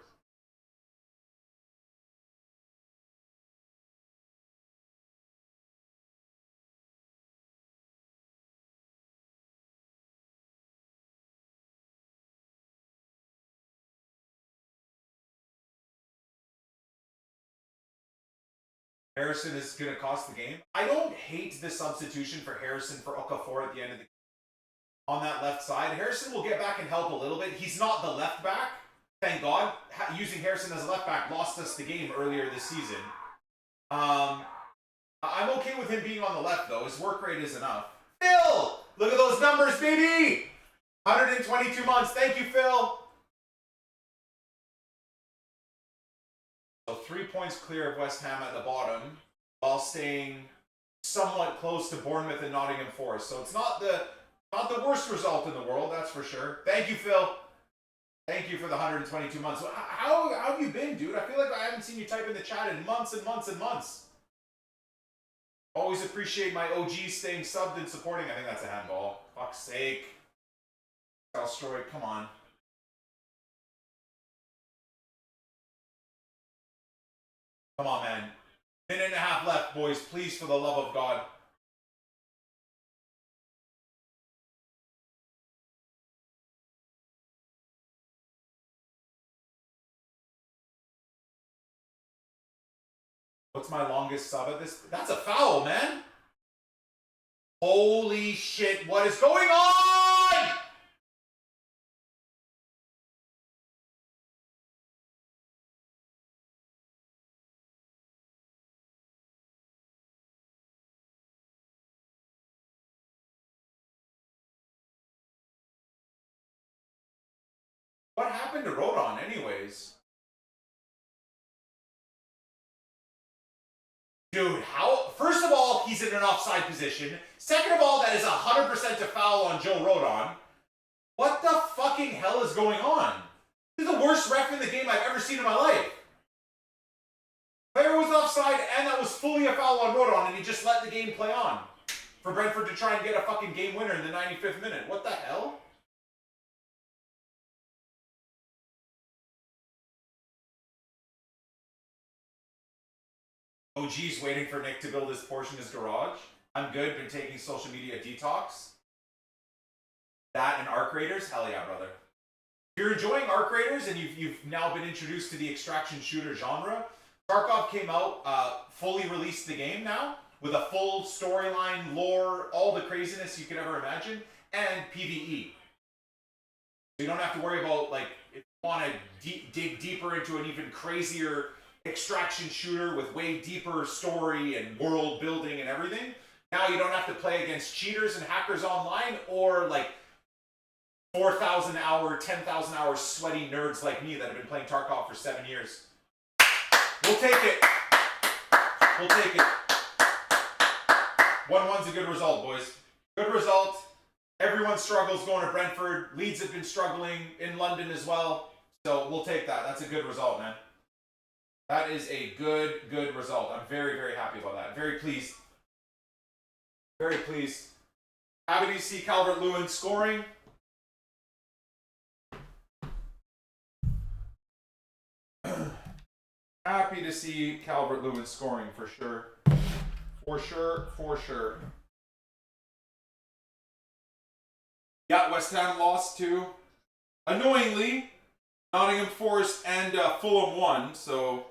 Harrison is going to cost the game. I don't hate the substitution for Harrison for Okafor at the end of the game. On that left side, Harrison will get back and help a little bit. He's not the left back. Thank God. Using Harrison as a left back lost us the game earlier this season. I'm okay with him being on the left, though. His work rate is enough. Phil! Look at those numbers, baby! 122 months. Thank you, Phil. So 3 points clear of West Ham at the bottom, while staying somewhat close to Bournemouth and Nottingham Forest. So it's not the worst result in the world, that's for sure. Thank you, Phil. Thank you for the 122 months. How have you been, dude? I feel like I haven't seen you type in the chat in months and months and months. Always appreciate my OGs staying subbed and supporting. I think that's a handball. Fuck's sake. Stroy, come on. Come on, man. Minute and a half left, boys. Please, for the love of God. What's my longest sub at this? That's a foul, man. Holy shit, what is going on? What happened to Rodon anyways? Dude, how? First of all, he's in an offside position. Second of all, that is 100% a foul on Joe Rodon. What the fucking hell is going on? This is the worst ref in the game I've ever seen in my life. Player was offside, and that was fully a foul on Rodon, and he just let the game play on. For Brentford to try and get a fucking game winner in the 95th minute. What the hell? OG's waiting for Nick to build his Porsche in his garage. I'm good, been taking social media detox. That and Arc Raiders? Hell yeah, brother. If you're enjoying Arc Raiders and you've now been introduced to the extraction shooter genre, Tarkov came out, fully released the game now, with a full storyline, lore, all the craziness you could ever imagine, and PvE. So you don't have to worry about, like, if you want to dig deeper into an even crazier extraction shooter with way deeper story and world building and everything. Now you don't have to play against cheaters and hackers online or like 4,000 hour, 10,000 hour sweaty nerds like me that have been playing Tarkov for 7 years. We'll take it. We'll take it. 1-1's a good result, boys. Good result. Everyone struggles going to Brentford. Leeds have been struggling in London as well. So we'll take that. That's a good result, man. That is a good result. I'm very, very happy about that. Very pleased. Very pleased. Happy to see Calvert-Lewin scoring. Happy to see Calvert-Lewin scoring for sure. For sure, for sure. Yeah, West Ham lost too. Annoyingly, Nottingham Forest and Fulham won, so...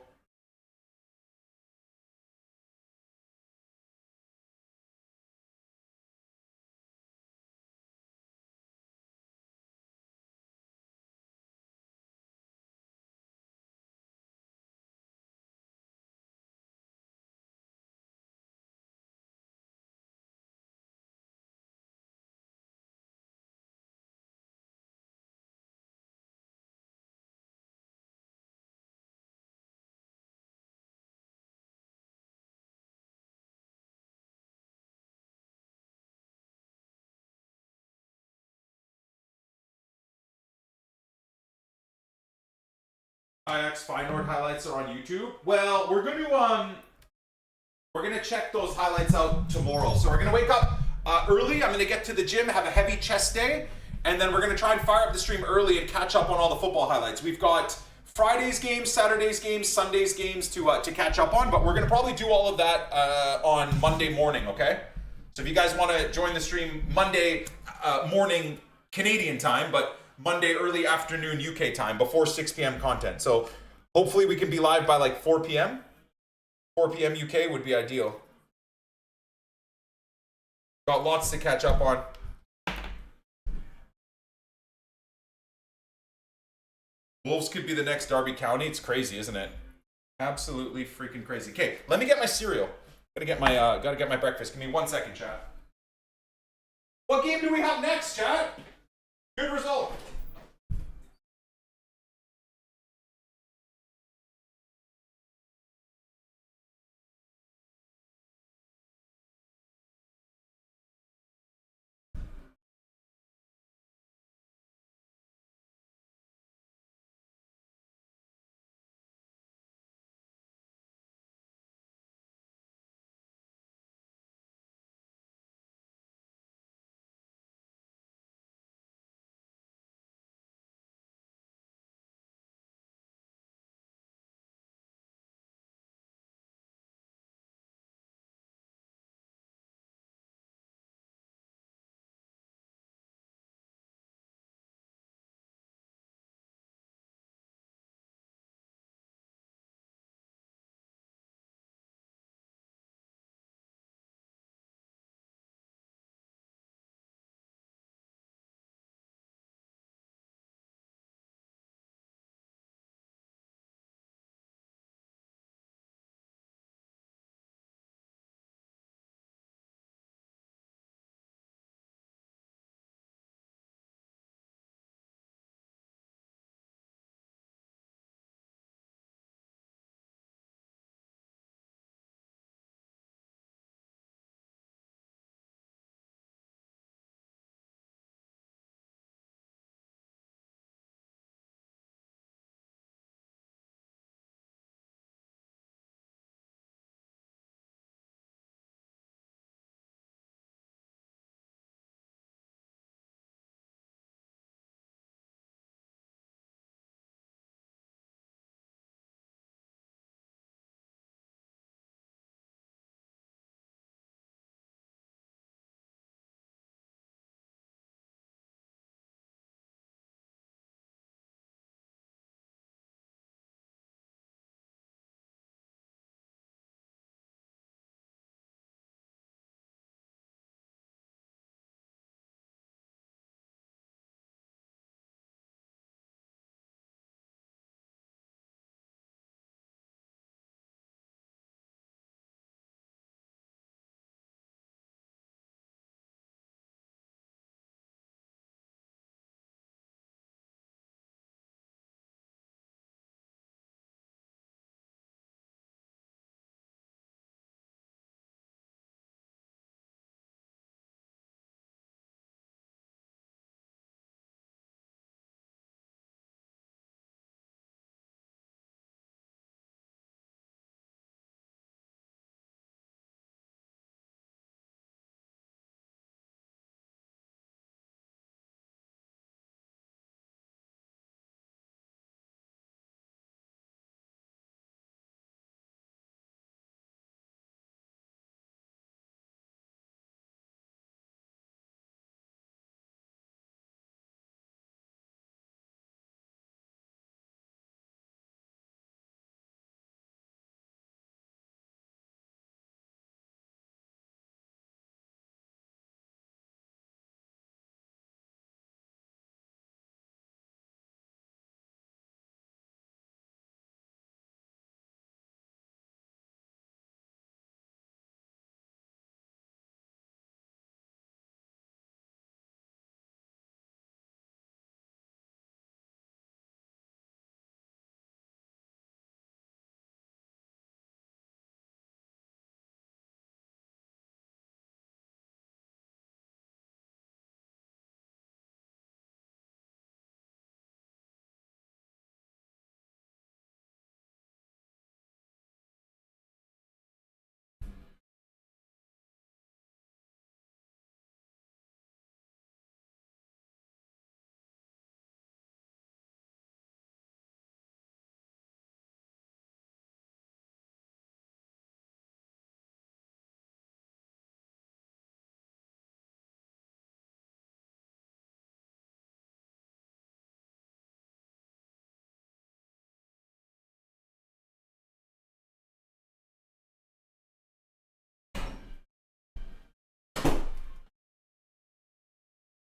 Ajax Feyenoord highlights are on YouTube. Well, we're gonna check those highlights out tomorrow. So we're gonna wake up early. I'm gonna get to the gym, have a heavy chest day, and then we're gonna try and fire up the stream early and catch up on all the football highlights. We've got Friday's games, Saturday's games, Sunday's games to catch up on, but we're gonna probably do all of that on Monday morning. Okay. So if you guys want to join the stream Monday morning Canadian time, but Monday early afternoon UK time before 6 p.m. content. So hopefully we can be live by like 4 p.m. 4 p.m. UK would be ideal. Got lots to catch up on. Wolves could be the next Derby County. It's crazy, isn't it? Absolutely freaking crazy. Okay, let me get my cereal. Gotta get my breakfast. Give me 1 second, chat. What game do we have next, chat? Good result.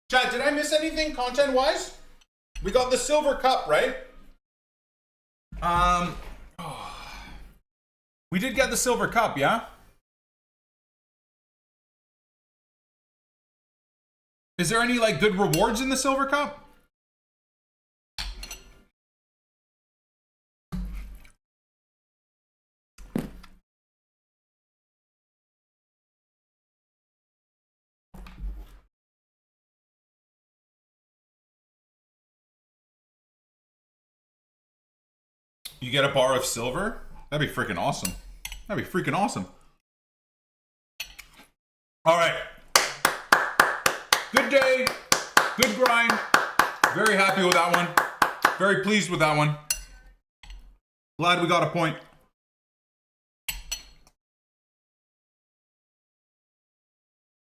Chat, did I miss anything content-wise? We got the silver cup, right? We did get the silver cup, yeah? Is there any like good rewards in the silver cup? You get a bar of silver? That'd be freaking awesome. That'd be freaking awesome. All right. Good day. Good grind. Very happy with that one. Very pleased with that one. Glad we got a point.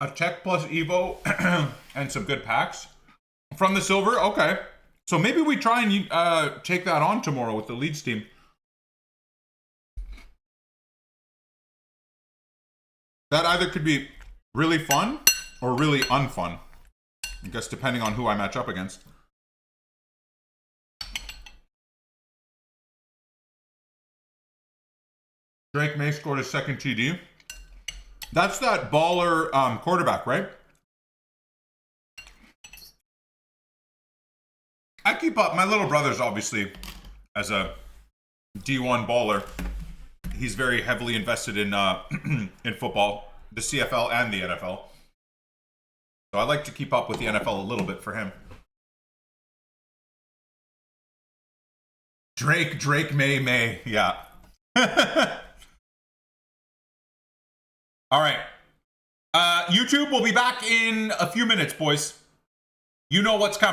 A tech plus Evo and some good packs. From the silver? Okay. So maybe we try and take that on tomorrow with the Leeds team. That either could be really fun or really unfun. I guess depending on who I match up against. Drake May scored his second TD. That's that baller quarterback, right? I keep up. My little brother's obviously, as a D1 baller, he's very heavily invested in in football, the CFL and the NFL. So I like to keep up with the NFL a little bit for him. Drake, May, yeah. All right. YouTube will be back in a few minutes, boys. You know what's coming.